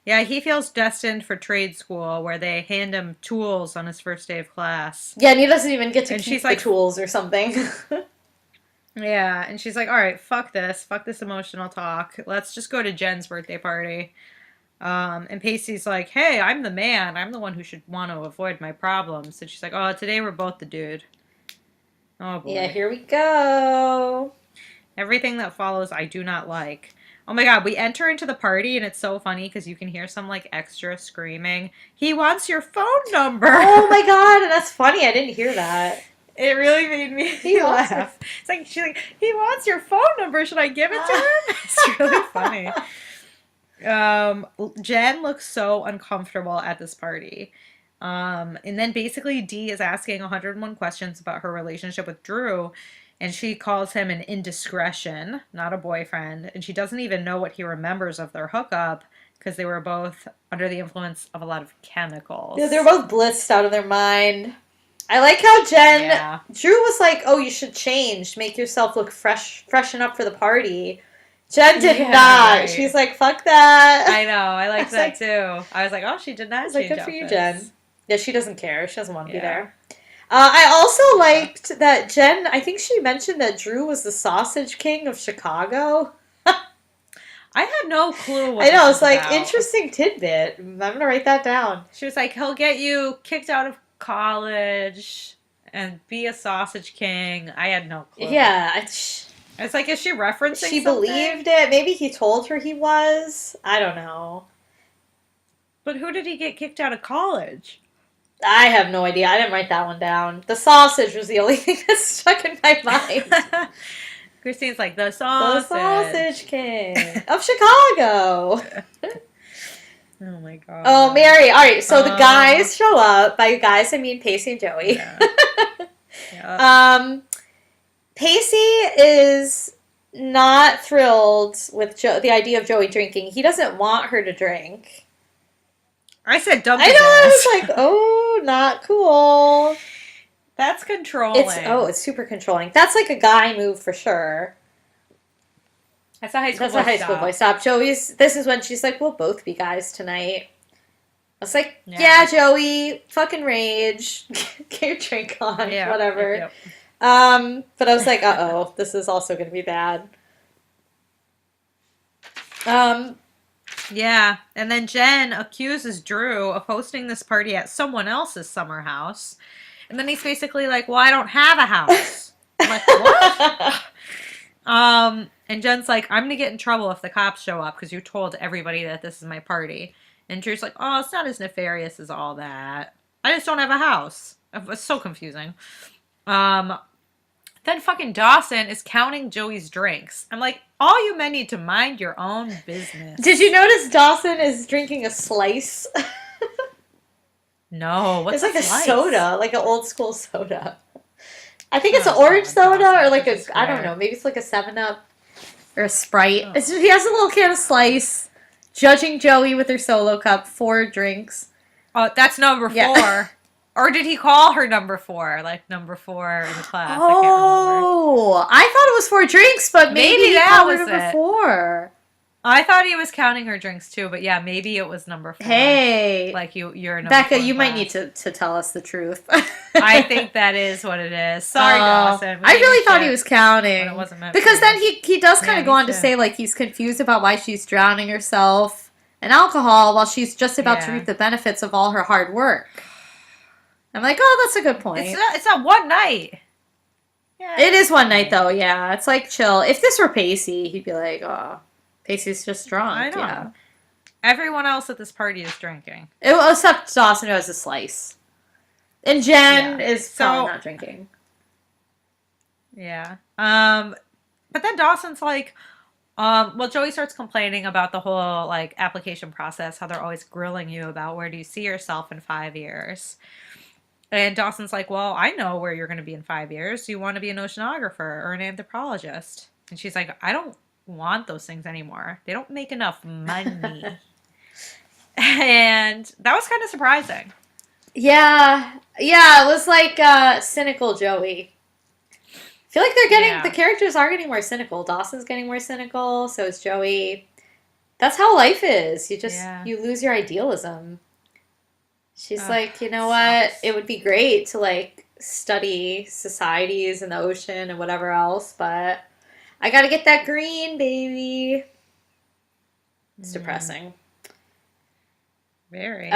Yeah, he feels destined for trade school where they hand him tools on his first day of class. Yeah, and he doesn't even get to And keep she's the like, tools or something. yeah, and she's like, all right, fuck this emotional talk. Let's just go to Jen's birthday party. And Pacey's like, hey, I'm the man. I'm the one who should want to avoid my problems. And she's like, oh, today we're both the dude. Oh boy. Yeah, here we go. Everything that follows, I do not like. Oh my god, we enter into the party and it's so funny because you can hear some like extra screaming. He wants your phone number. Oh my god, and that's funny. I didn't hear that. It really made me laugh. It's like she's like, he wants your phone number. Should I give it to him? It's really funny. Jen looks so uncomfortable at this party. And then basically Dee is asking 101 questions about her relationship with Drew. And she calls him an indiscretion, not a boyfriend. And she doesn't even know what he remembers of their hookup because they were both under the influence of a lot of chemicals. Yeah, they were both blitzed out of their mind. I like how Drew was like, oh, you should change. Make yourself look freshen up for the party. Jen did not. Right. She's like, fuck that. I know. I liked that too. I was like, oh, she did not change good for you, Jen. Yeah, she doesn't care. She doesn't want to be there. I also liked that Jen, I think she mentioned that Drew was the sausage king of Chicago. I had no clue what I know, it's like, interesting tidbit. I'm going to write that down. She was like, he'll get you kicked out of college and be a sausage king. I had no clue. Yeah. It's like, is she referencing She something? believed it. Maybe he told her he was. I don't know. But who did he get kicked out of college? I have no idea. I didn't write that one down. The sausage was the only thing that stuck in my mind. Christine's like, the sausage king of Chicago. Oh my god. Oh, Mary. All right, so the guys show up. By guys, I mean Pacey and Joey. Yeah. Yep. Pacey is not thrilled with the idea of Joey drinking. He doesn't want her to drink. I said dump. I know. I was like, oh, not cool. That's controlling. It's super controlling. That's like a guy move for sure. That's a high school boy stop. This is when she's like, we'll both be guys tonight. I was like, yeah Joey, fucking rage. Get your drink on, whatever. Yep. But I was like, uh-oh, this is also going to be bad. Yeah, and then Jen accuses Drew of hosting this party at someone else's summer house. And then he's basically like, well, I don't have a house. I'm like, what? And Jen's like, I'm going to get in trouble if the cops show up because you told everybody that this is my party. And Drew's like, oh, it's not as nefarious as all that. I just don't have a house. It's so confusing. Then fucking Dawson is counting Joey's drinks. I'm like, all you men need to mind your own business. Did you notice Dawson is drinking a slice? No, what's it's like slice? A soda, like an old school soda. I think it's an orange soda or like I don't know, maybe it's like a 7-Up or a Sprite. Oh. He has a little can of Slice, judging Joey with her solo cup, 4 drinks. Oh, that's number 4. Yeah. Or did he call her number 4? Like number 4 in the class? Oh, I thought it was 4 drinks, but maybe that was number 4. I thought he was counting her drinks too, but yeah, maybe it was number 4. Hey, like you're number Becca, 4 you might need to tell us the truth. I think that is what it is. Sorry, Dawson. I really thought he was counting. It wasn't meant because then he does kind of go on to say like he's confused about why she's drowning herself in alcohol while she's just about to reap the benefits of all her hard work. I'm like, oh, that's a good point. It's not one night. Yeah. It is one night though. Yeah, it's like chill. If this were Pacey, he'd be like, oh. Pacey's just drunk. I know. Yeah. Everyone else at this party is drinking. Except Dawson, who has a slice. And Jen is probably not drinking. Yeah. But then Dawson's like, well, Joey starts complaining about the whole, like, application process, how they're always grilling you about where do you see yourself in 5 years. And Dawson's like, well, I know where you're going to be in 5 years. You want to be an oceanographer or an anthropologist. And she's like, I don't want those things anymore. They don't make enough money. And that was kind of surprising. Yeah. Yeah, it was like cynical Joey. I feel like the characters are getting more cynical. Dawson's getting more cynical, so is Joey. That's how life is. You lose your idealism. She's like, you know what? It would be great to like study societies and the ocean and whatever else, but I gotta get that green, baby. It's depressing. Very.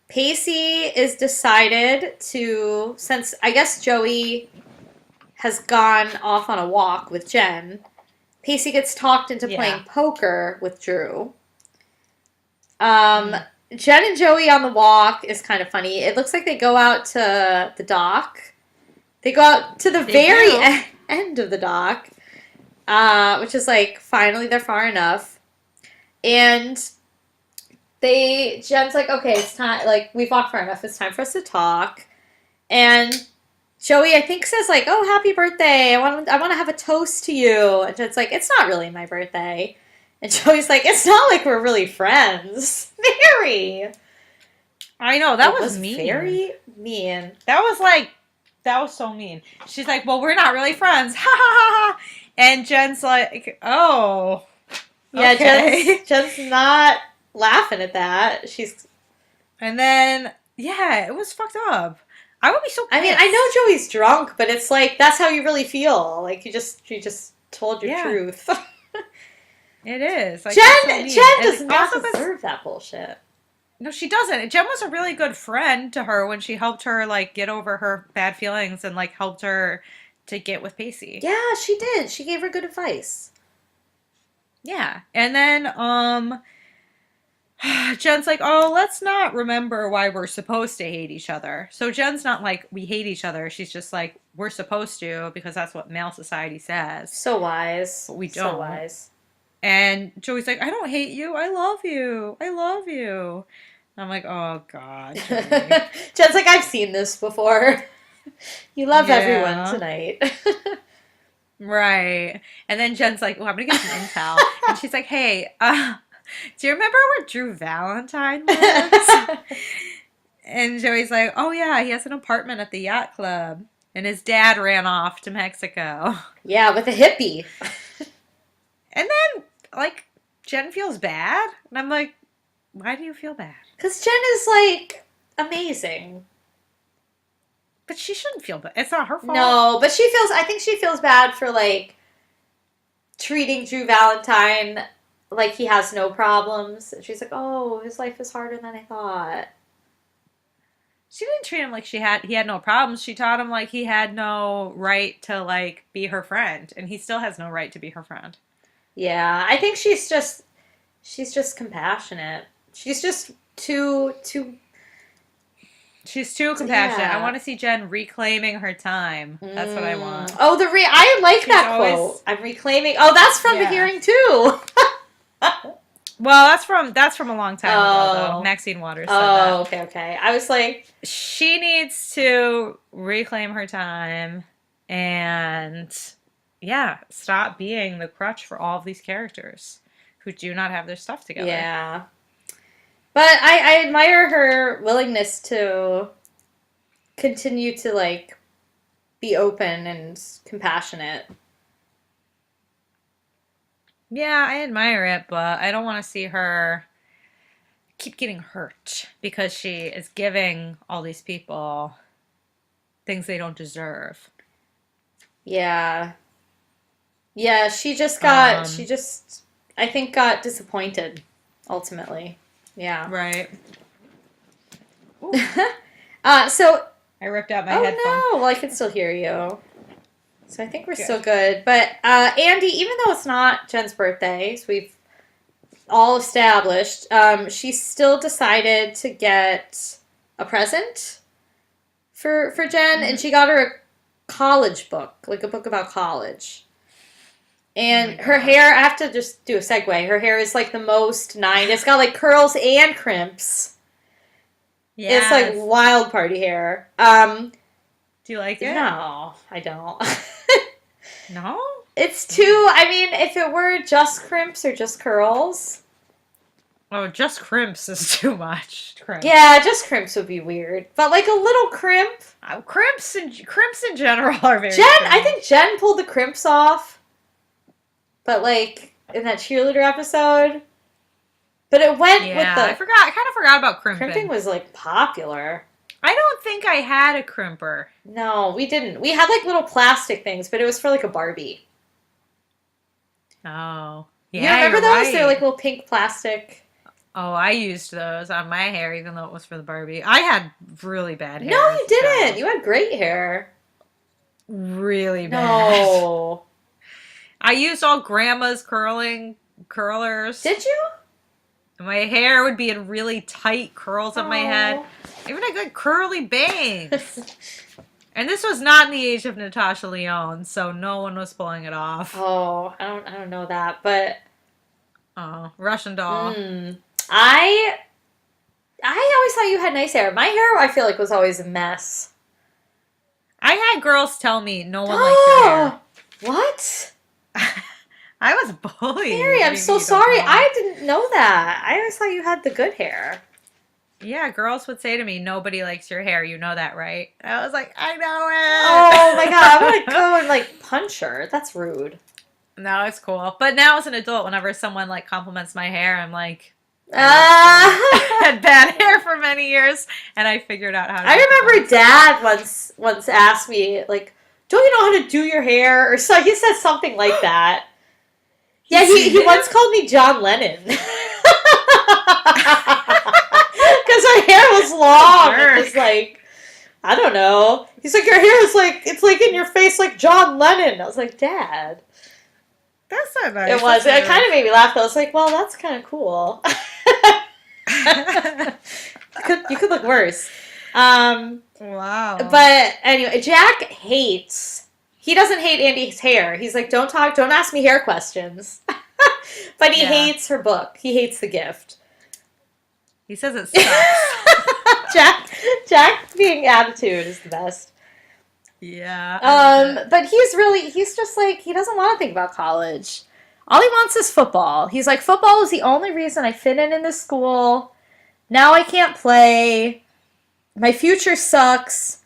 Pacey is decided to, since I guess Joey has gone off on a walk with Jen, Pacey gets talked into playing poker with Drew. Jen and Joey on the walk is kind of funny. It looks like they go out to the dock. They go out to the very end of the dock, which is like, finally they're far enough. And Jen's like, okay, it's time, like, we've walked far enough, it's time for us to talk. And Joey, I think, says like, oh, happy birthday, I want to have a toast to you. And Jen's like, it's not really my birthday. And Joey's like, it's not like we're really friends. Very. I know, that was mean. Very mean. That was so mean. She's like, well, we're not really friends. Ha ha ha ha. And Jen's like, oh. Yeah, okay. Jen's not laughing at that. And then, yeah, it was fucked up. I would be so pissed. I mean, I know Joey's drunk, but it's like, that's how you really feel. Like, you just told your truth. It is. Like, Jen does not deserve that bullshit. No, she doesn't. Jen was a really good friend to her when she helped her, like, get over her bad feelings and, like, helped her to get with Pacey. Yeah, she did. She gave her good advice. Yeah. And then, Jen's like, oh, let's not remember why we're supposed to hate each other. So Jen's not like, we hate each other. She's just like, we're supposed to because that's what male society says. So wise. But we don't. So wise. And Joey's like, I don't hate you. I love you. I love you. I'm like, oh, God. Jen's like, I've seen this before. You love everyone tonight. Right. And then Jen's like, well, I'm going to get some intel. And she's like, hey, do you remember where Drew Valentine lives? And Joey's like, oh, yeah, he has an apartment at the yacht club. And his dad ran off to Mexico. Yeah, with a hippie. And then, like, Jen feels bad. And I'm like, why do you feel bad? Because Jen is, like, amazing. But she shouldn't feel bad. It's not her fault. No, but I think she feels bad for, like, treating Drew Valentine like he has no problems. And she's like, oh, his life is harder than I thought. She didn't treat him like he had no problems. She taught him, like, he had no right to, like, be her friend. And he still has no right to be her friend. Yeah, I think she's just compassionate. She's just too. She's too compassionate. Yeah. I want to see Jen reclaiming her time. That's what I want. Oh, I like that quote. I'm reclaiming. Oh, that's from the hearing too. Well, that's from a long time ago, though. Maxine Waters said that. Oh, okay. I was like, she needs to reclaim her time and stop being the crutch for all of these characters who do not have their stuff together. Yeah. But I admire her willingness to continue to, like, be open and compassionate. Yeah, I admire it, but I don't want to see her keep getting hurt because she is giving all these people things they don't deserve. Yeah. Yeah, she just got, I think, got disappointed, ultimately. Yeah. Right. So... I ripped out my headphone. Oh, no. Well, I can still hear you. So I think we're still good. But Andie, even though it's not Jen's birthday, so we've all established, she still decided to get a present for Jen, and she got her a college book, like a book about college. And her hair, I have to just do a segue. Her hair is like the most 90s. It's got like curls and crimps. Yeah. It's like wild party hair. Do you like it? No, I don't. No? It's too, I mean, if it were just crimps or just curls. Oh, just crimps is too much. Crimps. Yeah, just crimps would be weird. But like a little crimp. Crimps in general are very I think Jen pulled the crimps off. But like in that cheerleader episode. But it went with the... I kind of forgot about crimping. Crimping was like popular. I don't think I had a crimper. No, we didn't. We had like little plastic things, but it was for like a Barbie. Oh. Yeah, you remember those? Right. They're like little pink plastic. Oh, I used those on my hair, even though it was for the Barbie. I had really bad hair. No, you didn't. You had great hair. Really bad. No. I used all grandma's curlers. Did you? My hair would be in really tight curls on my head. Even a good curly bangs. And this was not in the age of Natasha Lyonne, so no one was pulling it off. Oh, I don't know that, but oh, Russian doll. I always thought you had nice hair. My hair, I feel like, was always a mess. I had girls tell me no one likes your hair. What? I was bullied. Mary, I'm so sorry. I didn't know that. I always thought you had the good hair. Yeah, girls would say to me, nobody likes your hair. You know that, right? And I was like, I know it. Oh my god, I'm going to go and like punch her. That's rude. No, it's cool. But now as an adult, whenever someone like compliments my hair, I'm like, I had bad hair for many years, and I figured out how to. I remember Dad once asked me, like, don't you know how to do your hair? Or so he said something like that. Yeah, he once called me John Lennon. Because my hair was long. It was like, I don't know. He's like, your hair is like, it's like in your face like John Lennon. I was like, Dad. That's not nice. It was. It kind of made me laugh. I was like, well, that's kind of cool. You could look worse. Wow. But anyway, Jack hates. He doesn't hate Andie's hair. He's like, don't ask me hair questions. But he hates her book. He hates the gift. He says it sucks. Jack being attitude is the best. Yeah. But he's just like, he doesn't want to think about college. All he wants is football. He's like, football is the only reason I fit in this school. Now I can't play. My future sucks.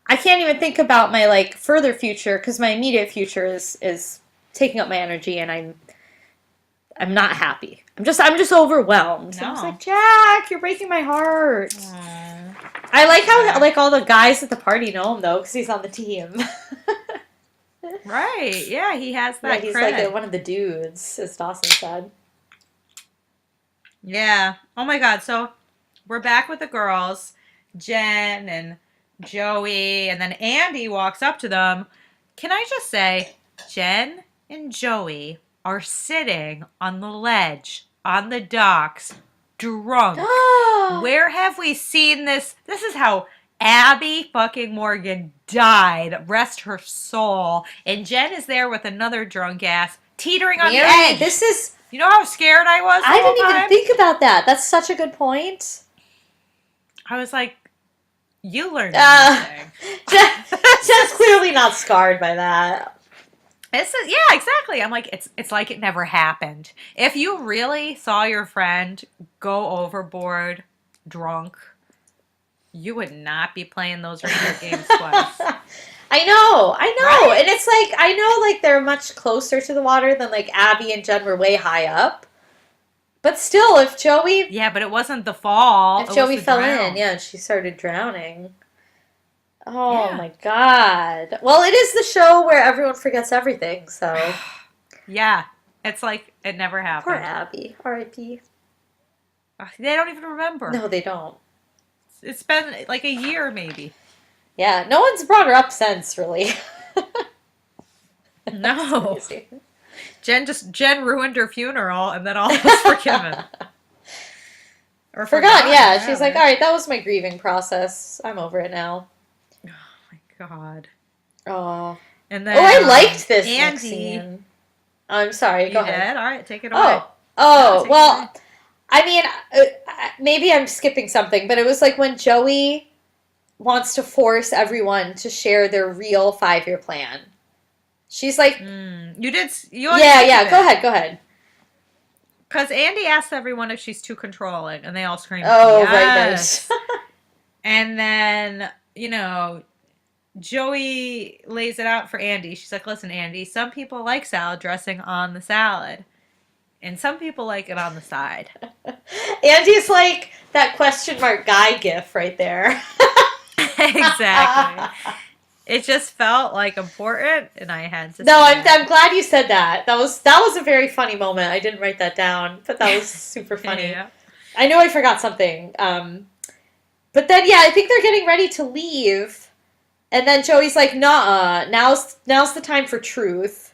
I can't even think about my like further future because my immediate future is taking up my energy and I'm not happy. I'm just overwhelmed. No. I was like, Jack, you're breaking my heart. Aww. I like how like all the guys at the party know him though because he's on the team. Right? Yeah, he has that. Yeah, he's credit. like one of the dudes, as Dawson said. Yeah. Oh my God. So we're back with the girls, Jen and Joey, and then Andie walks up to them. Can I just say, Jen and Joey are sitting on the ledge on the docks, drunk. Where have we seen this? This is how Abby fucking Morgan died. Rest her soul. And Jen is there with another drunk ass, teetering on the edge. This is... You know how scared I was? I didn't even think about that. That's such a good point. I was like, you learned anything. Jen's clearly not scarred by that. Yeah, exactly. I'm like, it's like it never happened. If you really saw your friend go overboard drunk, you would not be playing those reindeer games twice. I know. Right? And it's like, I know like they're much closer to the water than like Abby and Jen were way high up. But still, if Joey... Yeah, but it wasn't the fall. If Joey fell in, and she started drowning. Oh, my God. Well, it is the show where everyone forgets everything, so... Yeah. It's like it never happened. Poor Abby. R.I.P. They don't even remember. No, they don't. It's been like a year, maybe. Yeah, no one's brought her up since, really. No. Jen ruined her funeral, and then all was forgiven. Or forgot, yeah. She's like, all right, that was my grieving process. I'm over it now. Oh, my God. Oh. And then, I liked this Andie. next scene. I'm sorry, go ahead. All right, take it away. Oh, well, I mean, maybe I'm skipping something, but it was like when Joey wants to force everyone to share their real 5-year plan. She's like, You already yeah, mentioned go ahead. Because Andie asked everyone if she's too controlling, and they all screamed, Oh, yes. right. And then, Joey lays it out for Andie. She's like, listen, Andie, some people like salad dressing on the salad, and some people like it on the side. Andie's like that question mark guy gif right there. Exactly. It just felt like important, and I had to No, say I'm glad you said that. That was a very funny moment. I didn't write that down, but that was super funny. Yeah. I know I forgot something. But then yeah, I think they're getting ready to leave. And then Joey's like, nah, now's the time for truth.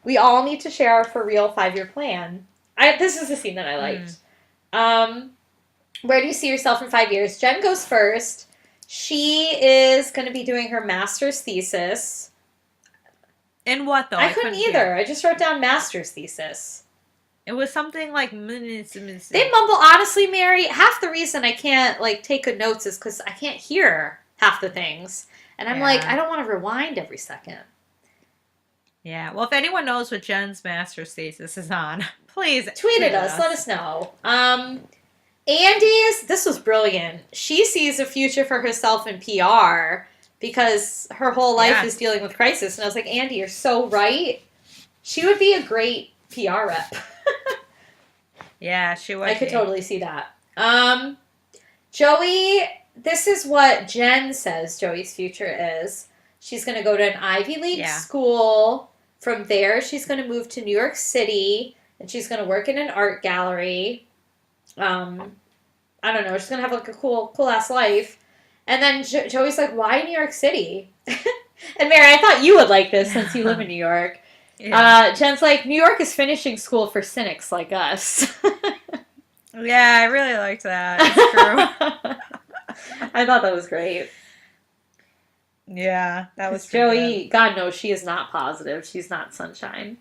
We all need to share our for real 5-year plan. This is the scene that I liked. Where do you see yourself in 5 years? Jen goes first. She is going to be doing her master's thesis. In what, though? I couldn't either. Hear. I just wrote down master's thesis. It was something like... They mumble, honestly, Mary, half the reason I can't, take good notes is because I can't hear half the things. And I'm like, I don't want to rewind every second. Yeah. Well, if anyone knows what Jen's master's thesis is on, please tweet at us. Let us know. Andie's, this was brilliant. She sees a future for herself in PR because her whole life is dealing with crisis. And I was like, Andie, you're so right. She would be a great PR rep. Yeah, she would. I could totally see that. Joey, this is what Jen says Joey's future is. She's going to go to an Ivy League school. From there, she's going to move to New York City, and she's going to work in an art gallery. I don't know. She's going to have a cool-ass life. And then Joey's like, why New York City? And Mary, I thought you would like this since you live in New York. Yeah. Jen's like, New York is finishing school for cynics like us. Yeah, I really liked that. It's true. I thought that was great. Yeah, that was Joey, good. God knows she is not positive. She's not sunshine.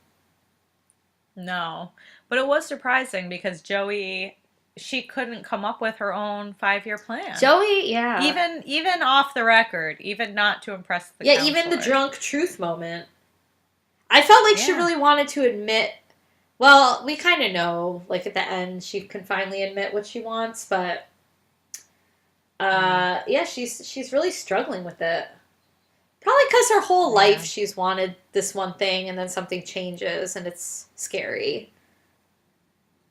No. But it was surprising because Joey, she couldn't come up with her own 5-year plan. Joey, yeah. Even off the record, even not to impress the counselor. Even the drunk truth moment. I felt like she really wanted to admit, well, we kind of know, at the end, she can finally admit what she wants, but she's really struggling with it. Probably because her whole life she's wanted this one thing and then something changes and it's scary.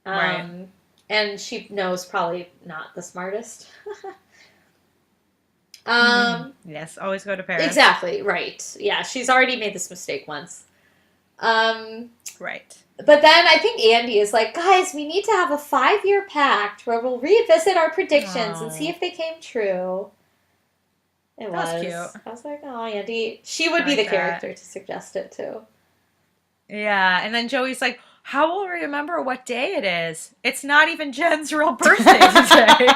Right. And she knows probably not the smartest. Yes, always go to Paris. Exactly, right. Yeah, she's already made this mistake once. Right. But then I think Andie is like, guys, we need to have a 5-year pact where we'll revisit our predictions and see if they came true. It was cute. I was like, oh, Andie. She would be the character to suggest it, too. Yeah, and then Joey's like, how will we remember what day it is? It's not even Jen's real birthday today.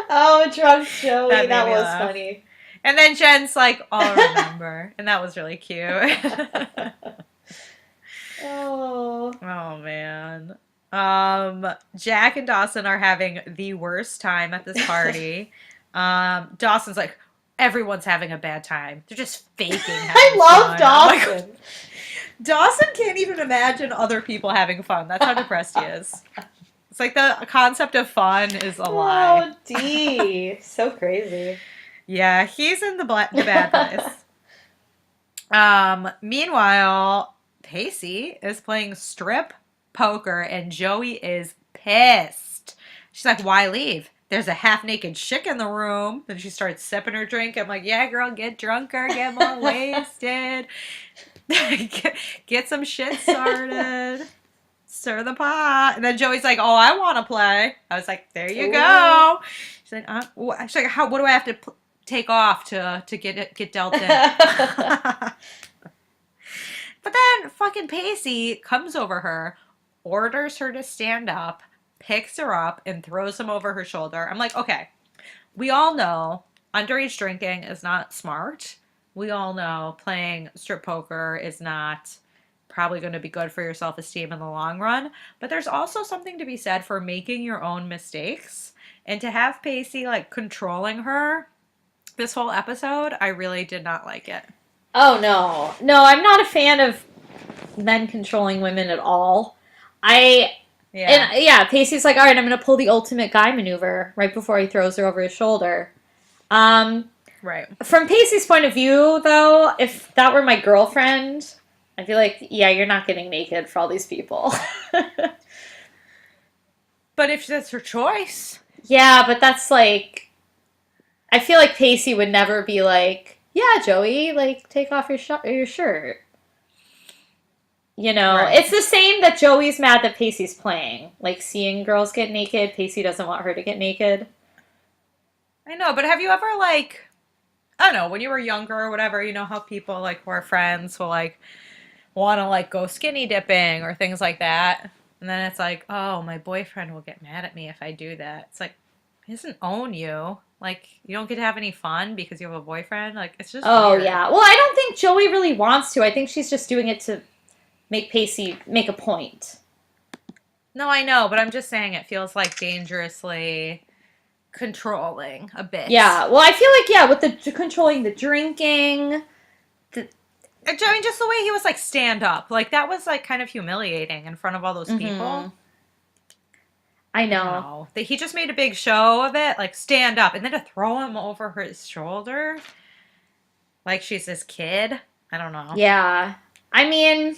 Oh, drunk Joey. That was funny. And then Jen's like, I'll remember. And that was really cute. Oh, man. Jack and Dawson are having the worst time at this party. Dawson's like, everyone's having a bad time. They're just faking I love Dawson. Like, Dawson can't even imagine other people having fun. That's how depressed he is. It's like the concept of fun is a lie. Oh, D. So crazy. Yeah, he's in the bad place. Meanwhile, Pacey is playing strip poker and Joey is pissed. She's like, why leave? There's a half-naked chick in the room. Then she starts sipping her drink. I'm like, yeah, girl, get drunker, get more wasted. Get some shit started. Stir the pot. And then Joey's like, oh, I want to play. I was like, there you go. She's like, what do I have to take off to get dealt in? But then fucking Pacey comes over her, orders her to stand up, picks her up, and throws him over her shoulder. I'm like, okay, we all know underage drinking is not smart. We all know playing strip poker is not probably going to be good for your self-esteem in the long run. But there's also something to be said for making your own mistakes. And to have Pacey, controlling her this whole episode, I really did not like it. Oh no. No, I'm not a fan of men controlling women at all. I Yeah. and yeah, Pacey's like, all right, I'm gonna pull the ultimate guy maneuver right before he throws her over his shoulder. Um, Right. from Pacey's point of view, though, if that were my girlfriend, I'd be like, yeah, you're not getting naked for all these people. But if that's her choice. Yeah, but that's like, I feel like Pacey would never be like, yeah, Joey, like, take off your shirt. You know, Right. it's the same that Joey's mad that Pacey's playing. Like, seeing girls get naked, Pacey doesn't want her to get naked. I know, but have you ever like I don't know, when you were younger or whatever, you know how people like who are friends will like want to like go skinny dipping or things like that. And then it's like, oh, my boyfriend will get mad at me if I do that. It's like, he doesn't own you. Like, you don't get to have any fun because you have a boyfriend. Like, it's just Oh, weird. yeah. Well, I don't think Joey really wants to. I think she's just doing it to make Pacey make a point. No, I know, but I'm just saying it feels like dangerously controlling a bit. Yeah. Well, I feel like, yeah, with the controlling the drinking. The, I mean, just the way he was like stand up. Like, that was like kind of humiliating in front of all those mm-hmm. people. I I don't know. know. He just made a big show of it, like stand up, and then to throw him over his shoulder, like she's his kid. I don't know. Yeah. I mean,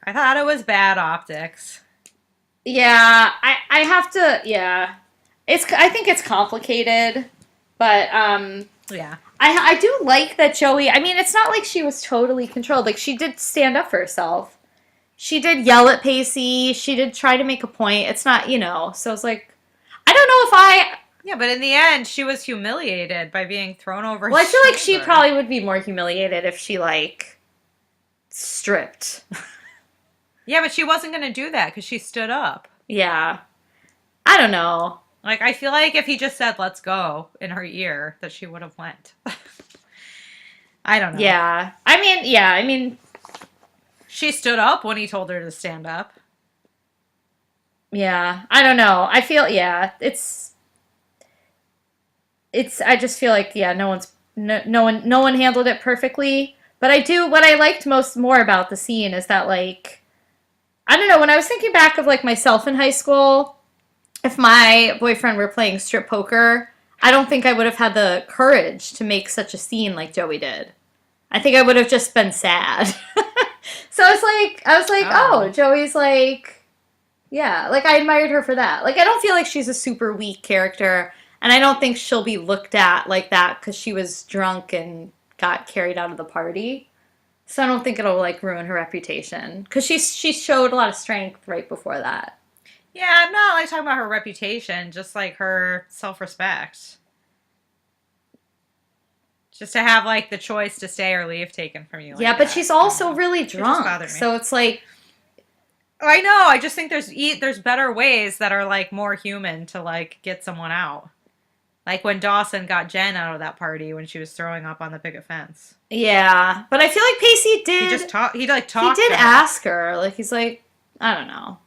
I thought it was bad optics. yeah, I have to, yeah. I think it's complicated, but Yeah. I do like that Joey. I mean, it's not like she was totally controlled. Like she did stand up for herself. She did yell at Pacey. She did try to make a point. It's not, so it's like I don't know if I Yeah, but in the end, she was humiliated by being thrown over well, I his feel like she shoulder. probably would be more humiliated if she like stripped. Yeah, but she wasn't going to do that because she stood up. Yeah. I don't know. Like, I feel like if he just said, let's go in her ear, that she would have went. I don't know. Yeah. I mean, She stood up when he told her to stand up. yeah. I don't know. I feel, yeah, I just feel like, yeah, no one handled it perfectly. But what I liked more about the scene is that, like, I don't know, when I was thinking back of, like, myself in high school, if my boyfriend were playing strip poker, I don't think I would have had the courage to make such a scene like Joey did. I think I would have just been sad. So I was like, oh, Joey's like, yeah, like I admired her for that. Like I don't feel like she's a super weak character, and I don't think she'll be looked at like that because she was drunk and got carried out of the party. So I don't think it'll like ruin her reputation because she showed a lot of strength right before that. Yeah, I'm not like talking about her reputation, just like her self-respect. Just to have like the choice to stay or leave taken from you. Like Yeah, but that. she's also really It just bothered drunk, me. so it's like, I know. I just think there's better ways that are like more human to like get someone out. Like when Dawson got Jen out of that party when she was throwing up on the picket fence. yeah. But I feel like Pacey did. He just talked. He like He talked. did to her. ask her. Like he's like, I don't know.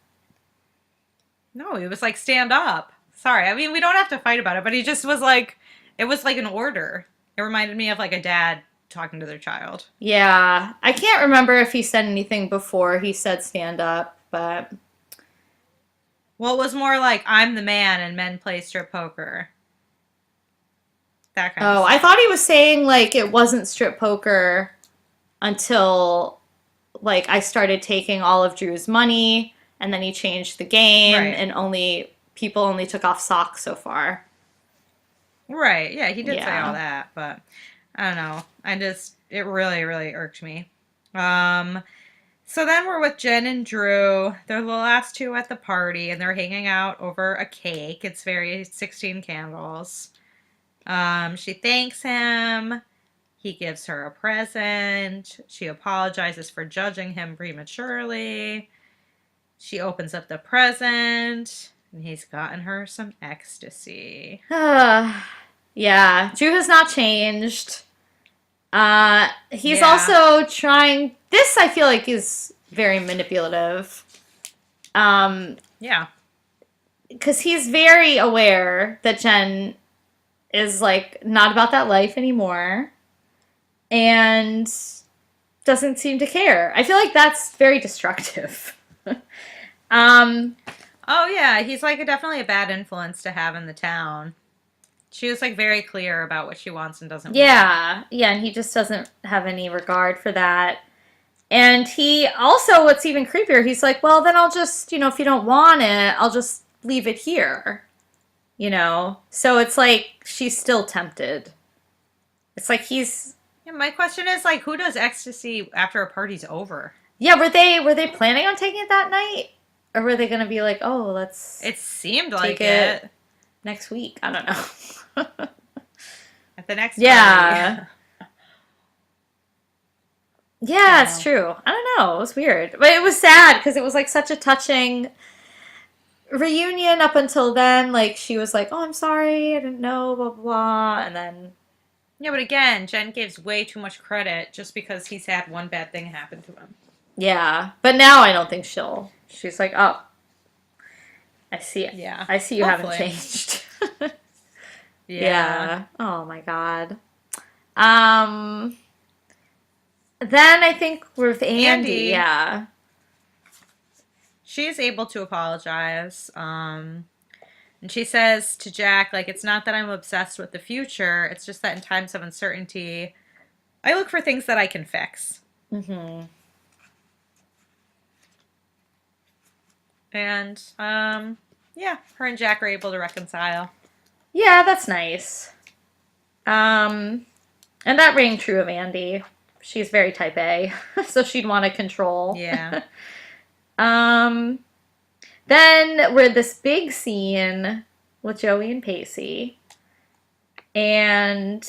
No, he was like stand up. Sorry, I mean we don't have to fight about it, but he just was like, it was like an order. It reminded me of like a dad talking to their child. Yeah, I can't remember if he said anything before he said stand up, but Well, it was more like I'm the man and men play strip poker. That kind of oh, stuff. I thought he was saying like it wasn't strip poker until like I started taking all of Drew's money, and then he changed the game, Right. and people only took off socks so far. Right. Yeah, he did say Yeah. all that, but I don't know. It really, really irked me. Um, so then we're with Jen and Drew. They're the last two at the party, and they're hanging out over a cake. It's very 16 candles. She thanks him. He gives her a present. She apologizes for judging him prematurely. She opens up the present, and he's gotten her some ecstasy. Yeah, Drew has not changed. He's Yeah. also trying. This I feel like is very manipulative. Yeah. Because he's very aware that Jen is like not about that life anymore, and doesn't seem to care. I feel like that's very destructive. um, Oh yeah, he's like definitely a bad influence to have in the town. She was like very clear about what she wants and doesn't want. yeah, and he just doesn't have any regard for that. And he also, what's even creepier, he's like, well, then I'll just, if you don't want it, I'll just leave it here. So it's like she's still tempted. It's like he's. Yeah, my question is like, who does ecstasy after a party's over? Yeah, were they planning on taking it that night, or were they gonna be like, oh, let's It seemed like take it. next week? I don't know. At the next Yeah. party. Yeah, it's true. I don't know. It was weird, but it was sad because it was like such a touching reunion up until then. Like she was like, "Oh, I'm sorry, I didn't know," blah blah blah, and then Yeah, but again, Jen gives way too much credit just because he's had one bad thing happen to him. yeah. But now I don't think she's like, "Oh, I see it. Yeah. I see you Hopefully. haven't changed." Yeah. Oh my god. Then I think with Andie, Andie. yeah. She is able to apologize. And she says to Jack, like, it's not that I'm obsessed with the future. It's just that in times of uncertainty, I look for things that I can fix. Mm-hmm. And, yeah, her and Jack are able to reconcile. Yeah, that's nice. And that rang true of Andie. She's very type A, so she'd want to control. Yeah. Then we're this big scene with Joey and Pacey. And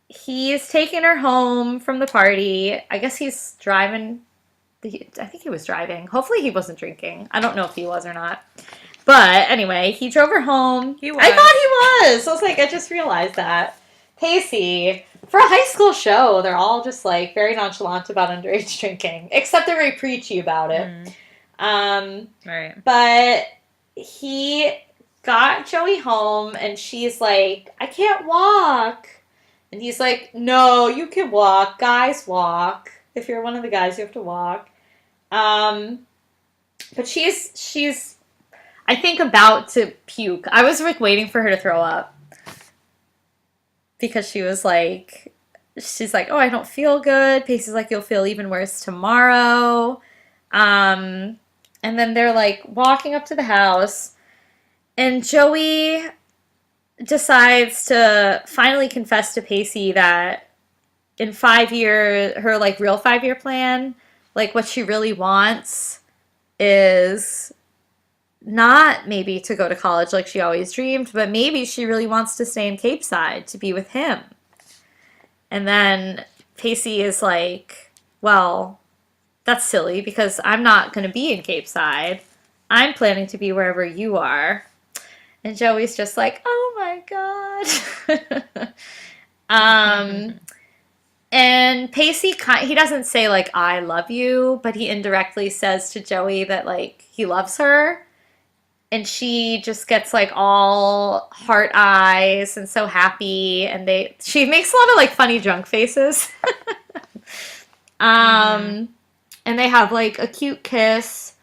he's taking her home from the party. I guess he's driving. I think he was driving. Hopefully he wasn't drinking. I don't know if he was or not. But anyway, he drove her home. He was. I thought he was. I was like, I just realized that. Pacey, for a high school show, they're all just like very nonchalant about underage drinking, except they're very preachy about it. Right. But he got Joey home, and she's like, I can't walk. And he's like, no, you can walk. Guys walk. If you're one of the guys, you have to walk. But she's, I think, about to puke. I was like waiting for her to throw up. Because she's like, oh, I don't feel good. Pacey's like, you'll feel even worse tomorrow. And then they're like walking up to the house, and Joey decides to finally confess to Pacey that in 5 years, her like real 5-year plan, like what she really wants is not maybe to go to college like she always dreamed, but maybe she really wants to stay in Cape Side to be with him. And then Pacey is like, well, that's silly because I'm not going to be in Cape Side. I'm planning to be wherever you are. And Joey's just like, oh my God. And Pacey, he doesn't say like, I love you, but he indirectly says to Joey that like he loves her. And she just gets like all heart eyes and so happy, and she makes a lot of like funny drunk faces. And they have like a cute kiss.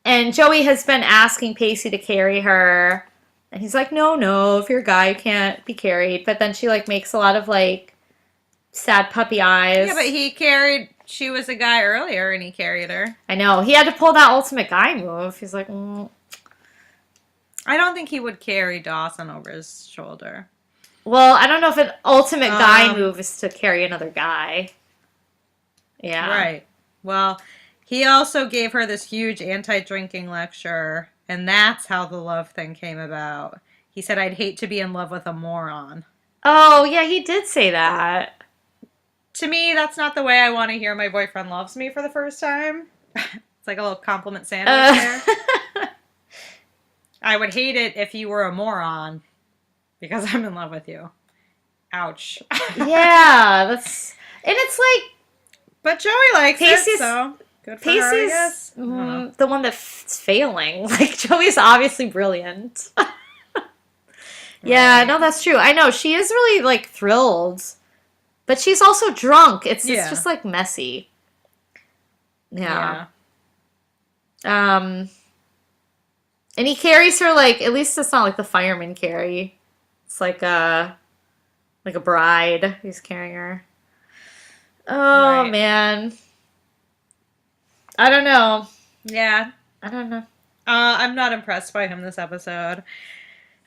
And Joey has been asking Pacey to carry her, and he's like, no, if you're a guy, you can't be carried. But then she like makes a lot of like sad puppy eyes. Yeah, but she was a guy earlier and he carried her. I know. He had to pull that ultimate guy move. He's like, I don't think he would carry Dawson over his shoulder. Well, I don't know if an ultimate guy move is to carry another guy. Yeah. Right. Well, he also gave her this huge anti-drinking lecture, and that's how the love thing came about. He said, I'd hate to be in love with a moron. Oh, yeah, he did say that. To me, that's not the way I want to hear my boyfriend loves me for the first time. It's like a little compliment sandwich there. I would hate it if you were a moron because I'm in love with you. Ouch. Yeah, and it's like... But Joey likes Pacey's, it, so good for Pacey's her, I guess. the one that's failing. Like, Joey's obviously brilliant. Yeah, no, that's true. I know, she is really, like, thrilled But she's also drunk. It's Yeah. just like messy. Yeah. Yeah. And he carries her like, at least it's not like the firemen carry. It's like a bride. He's carrying her. Oh Right. man. I don't know. Yeah. I don't know. I'm not impressed by him this episode.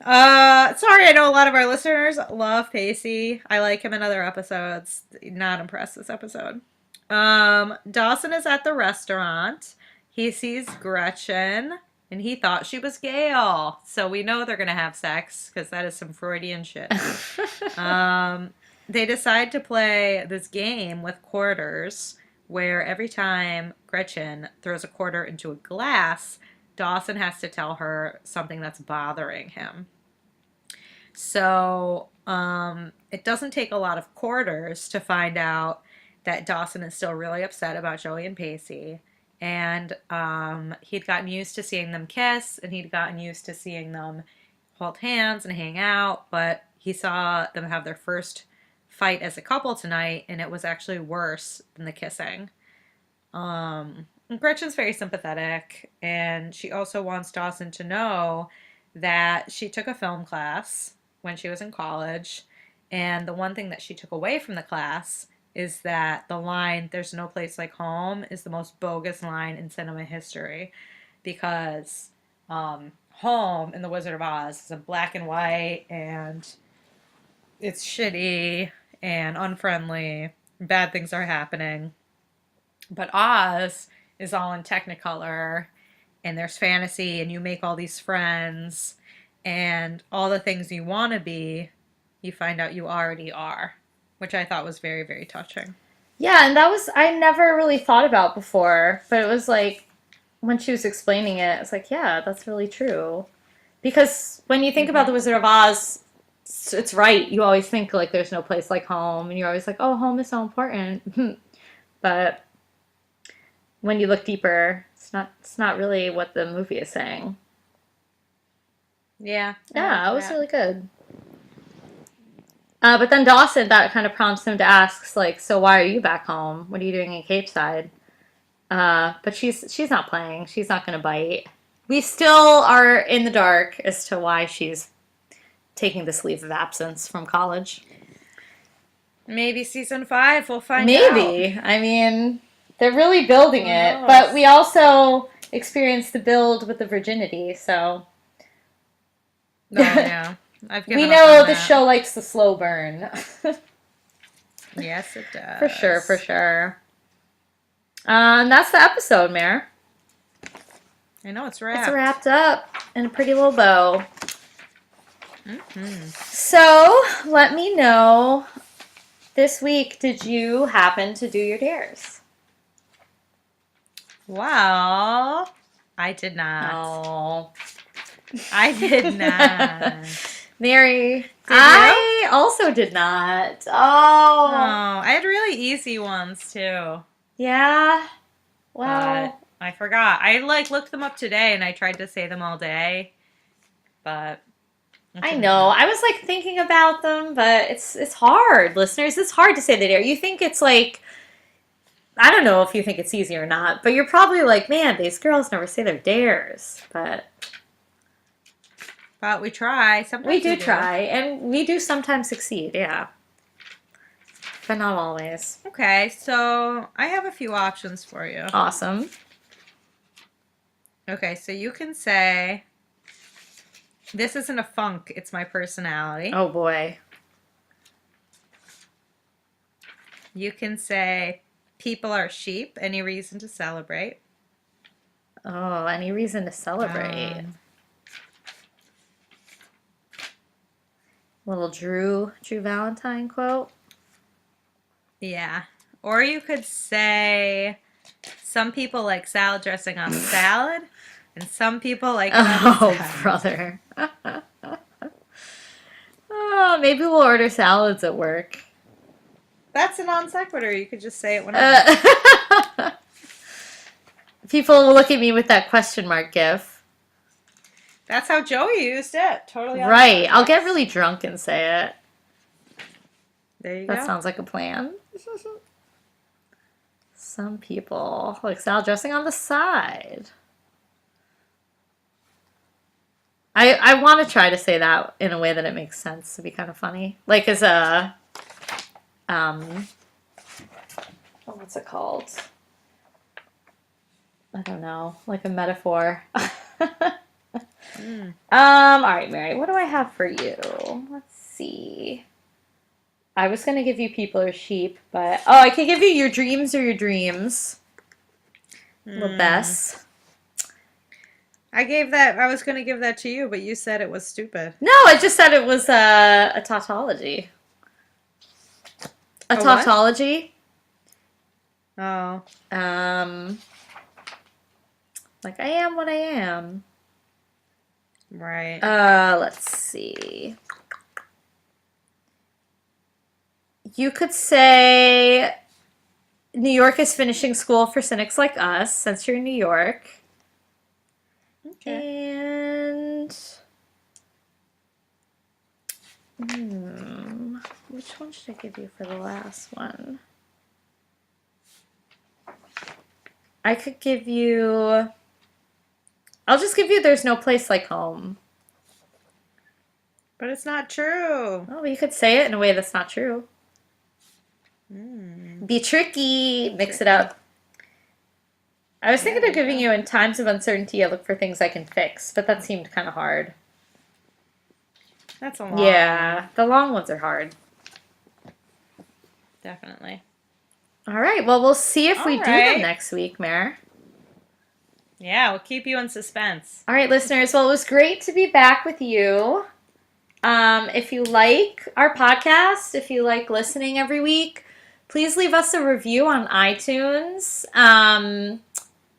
Sorry, I know a lot of our listeners love Pacey. I like him in other episodes. Not impressed this episode. Dawson is at the restaurant. He sees Gretchen, and he thought she was Gail. So we know they're gonna have sex, because that is some Freudian shit. They decide to play this game with quarters, where every time Gretchen throws a quarter into a glass, Dawson has to tell her something that's bothering him. So it doesn't take a lot of quarters to find out that Dawson is still really upset about Joey and Pacey. And he'd gotten used to seeing them kiss, and he'd gotten used to seeing them hold hands and hang out, but he saw them have their first fight as a couple tonight, and it was actually worse than the kissing. Gretchen's very sympathetic, and she also wants Dawson to know that she took a film class when she was in college, and the one thing that she took away from the class is that the line, "There's no place like home," is the most bogus line in cinema history, because home in The Wizard of Oz is in black and white, and it's shitty and unfriendly. Bad things are happening. But Oz is all in Technicolor, and there's fantasy, and you make all these friends, and all the things you want to be, you find out you already are, which I thought was very, very touching. Yeah, and that was, I never really thought about before, but it was like, when she was explaining it, it's like, yeah, that's really true. Because when you think about The Wizard of Oz, it's right. You always think, like, there's no place like home, and you're always like, oh, home is so important. But when you look deeper, it's not really what the movie is saying. Yeah. Yeah, it was really good. But then Dawson, that kind of prompts him to ask, like, so why are you back home? What are you doing in Cape Side? But she's not playing. She's not going to bite. We still are in the dark as to why she's taking this leave of absence from college. Maybe season 5 we'll find out. Maybe. I mean, they're really building it. But we also experienced the build with the virginity, so... Oh, yeah. We know the show likes the slow burn. Yes, it does. For sure, for sure. And that's the episode, Mare. I know, it's wrapped. It's wrapped up in a pretty little bow. Mm-hmm. So, let me know, this week, did you happen to do your dares? Well, I did not. Oh. I did not. Mary, Did I also did not. Oh. Oh, I had really easy ones too. Yeah. Well, But I forgot. I looked them up today and I tried to say them all day. But I know. I was like thinking about them, but it's hard, listeners. It's hard to say the dare. You think it's like, I don't know if you think it's easy or not, but you're probably like, man, these girls never say their dares. But we try. Sometimes we do try, and we do sometimes succeed, yeah. But not always. Okay, so I have a few options for you. Awesome. Okay, so you can say, this isn't a funk, it's my personality. Oh boy. You can say, people are sheep, any reason to celebrate. Oh, any reason to celebrate. Little Drew Valentine quote. Yeah. Or you could say, some people like salad dressing on salad, and some people like it on Oh, salad. brother. Oh, maybe we'll order salads at work. That's a non sequitur. You could just say it whenever. People will look at me with that question mark gif. That's how Joey used it. Totally. Right. I'll get really drunk and say it. There you That go. sounds like a plan. Some people like salad dressing on the side. I want to try to say that in a way that it makes sense to be kind of funny. Like as a what's it called? I don't know, like a metaphor. All right, Mary, what do I have for you? Let's see. I was gonna give you people or sheep, but I could give you your dreams or your dreams. The best. I was going to give that to you, but you said it was stupid. No, I just said it was a tautology. A what? tautology. Oh. Like I am what I am. Right. Let's see. You could say New York is finishing school for cynics like us, since you're in New York. Okay. And which one should I give you for the last one? I could give you. I'll just give you "There's no place like home." But it's not true. Oh, you could say it in a way that's not true. Be tricky. Mix it up. I was thinking of giving you "In times of uncertainty, I look for things I can fix," but that seemed kind of hard. That's a long Yeah, the long ones are hard. Definitely. All right, well, we'll see if we All do them right. next week, Mare. Yeah, we'll keep you in suspense. All right, listeners, well, it was great to be back with you. If you like our podcast, if you like listening every week, please leave us a review on iTunes.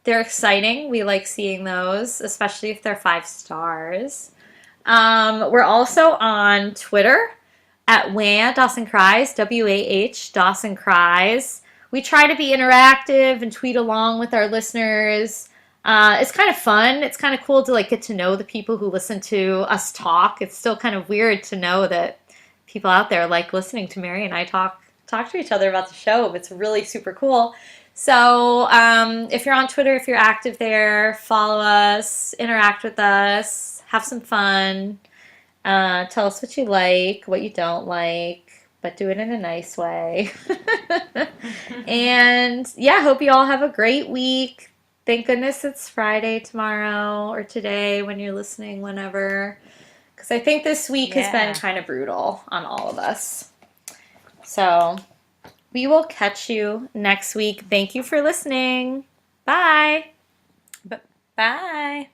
They're exciting. We like seeing those, especially if they're 5 stars. We're also on Twitter at Dawson Cries, WAH Dawson Cries. We try to be interactive and tweet along with our listeners. It's kind of fun. It's kind of cool to like get to know the people who listen to us talk. It's still kind of weird to know that people out there like listening to Mary and I talk to each other about the show. It's really super cool. So if you're on Twitter, if you're active there, follow us, interact with us, have some fun. Tell us what you like, what you don't like, but do it in a nice way. And yeah, hope you all have a great week. Thank goodness it's Friday tomorrow or today when you're listening, whenever. Because I think this week has been kind of brutal on all of us. So we will catch you next week. Thank you for listening. Bye. Bye.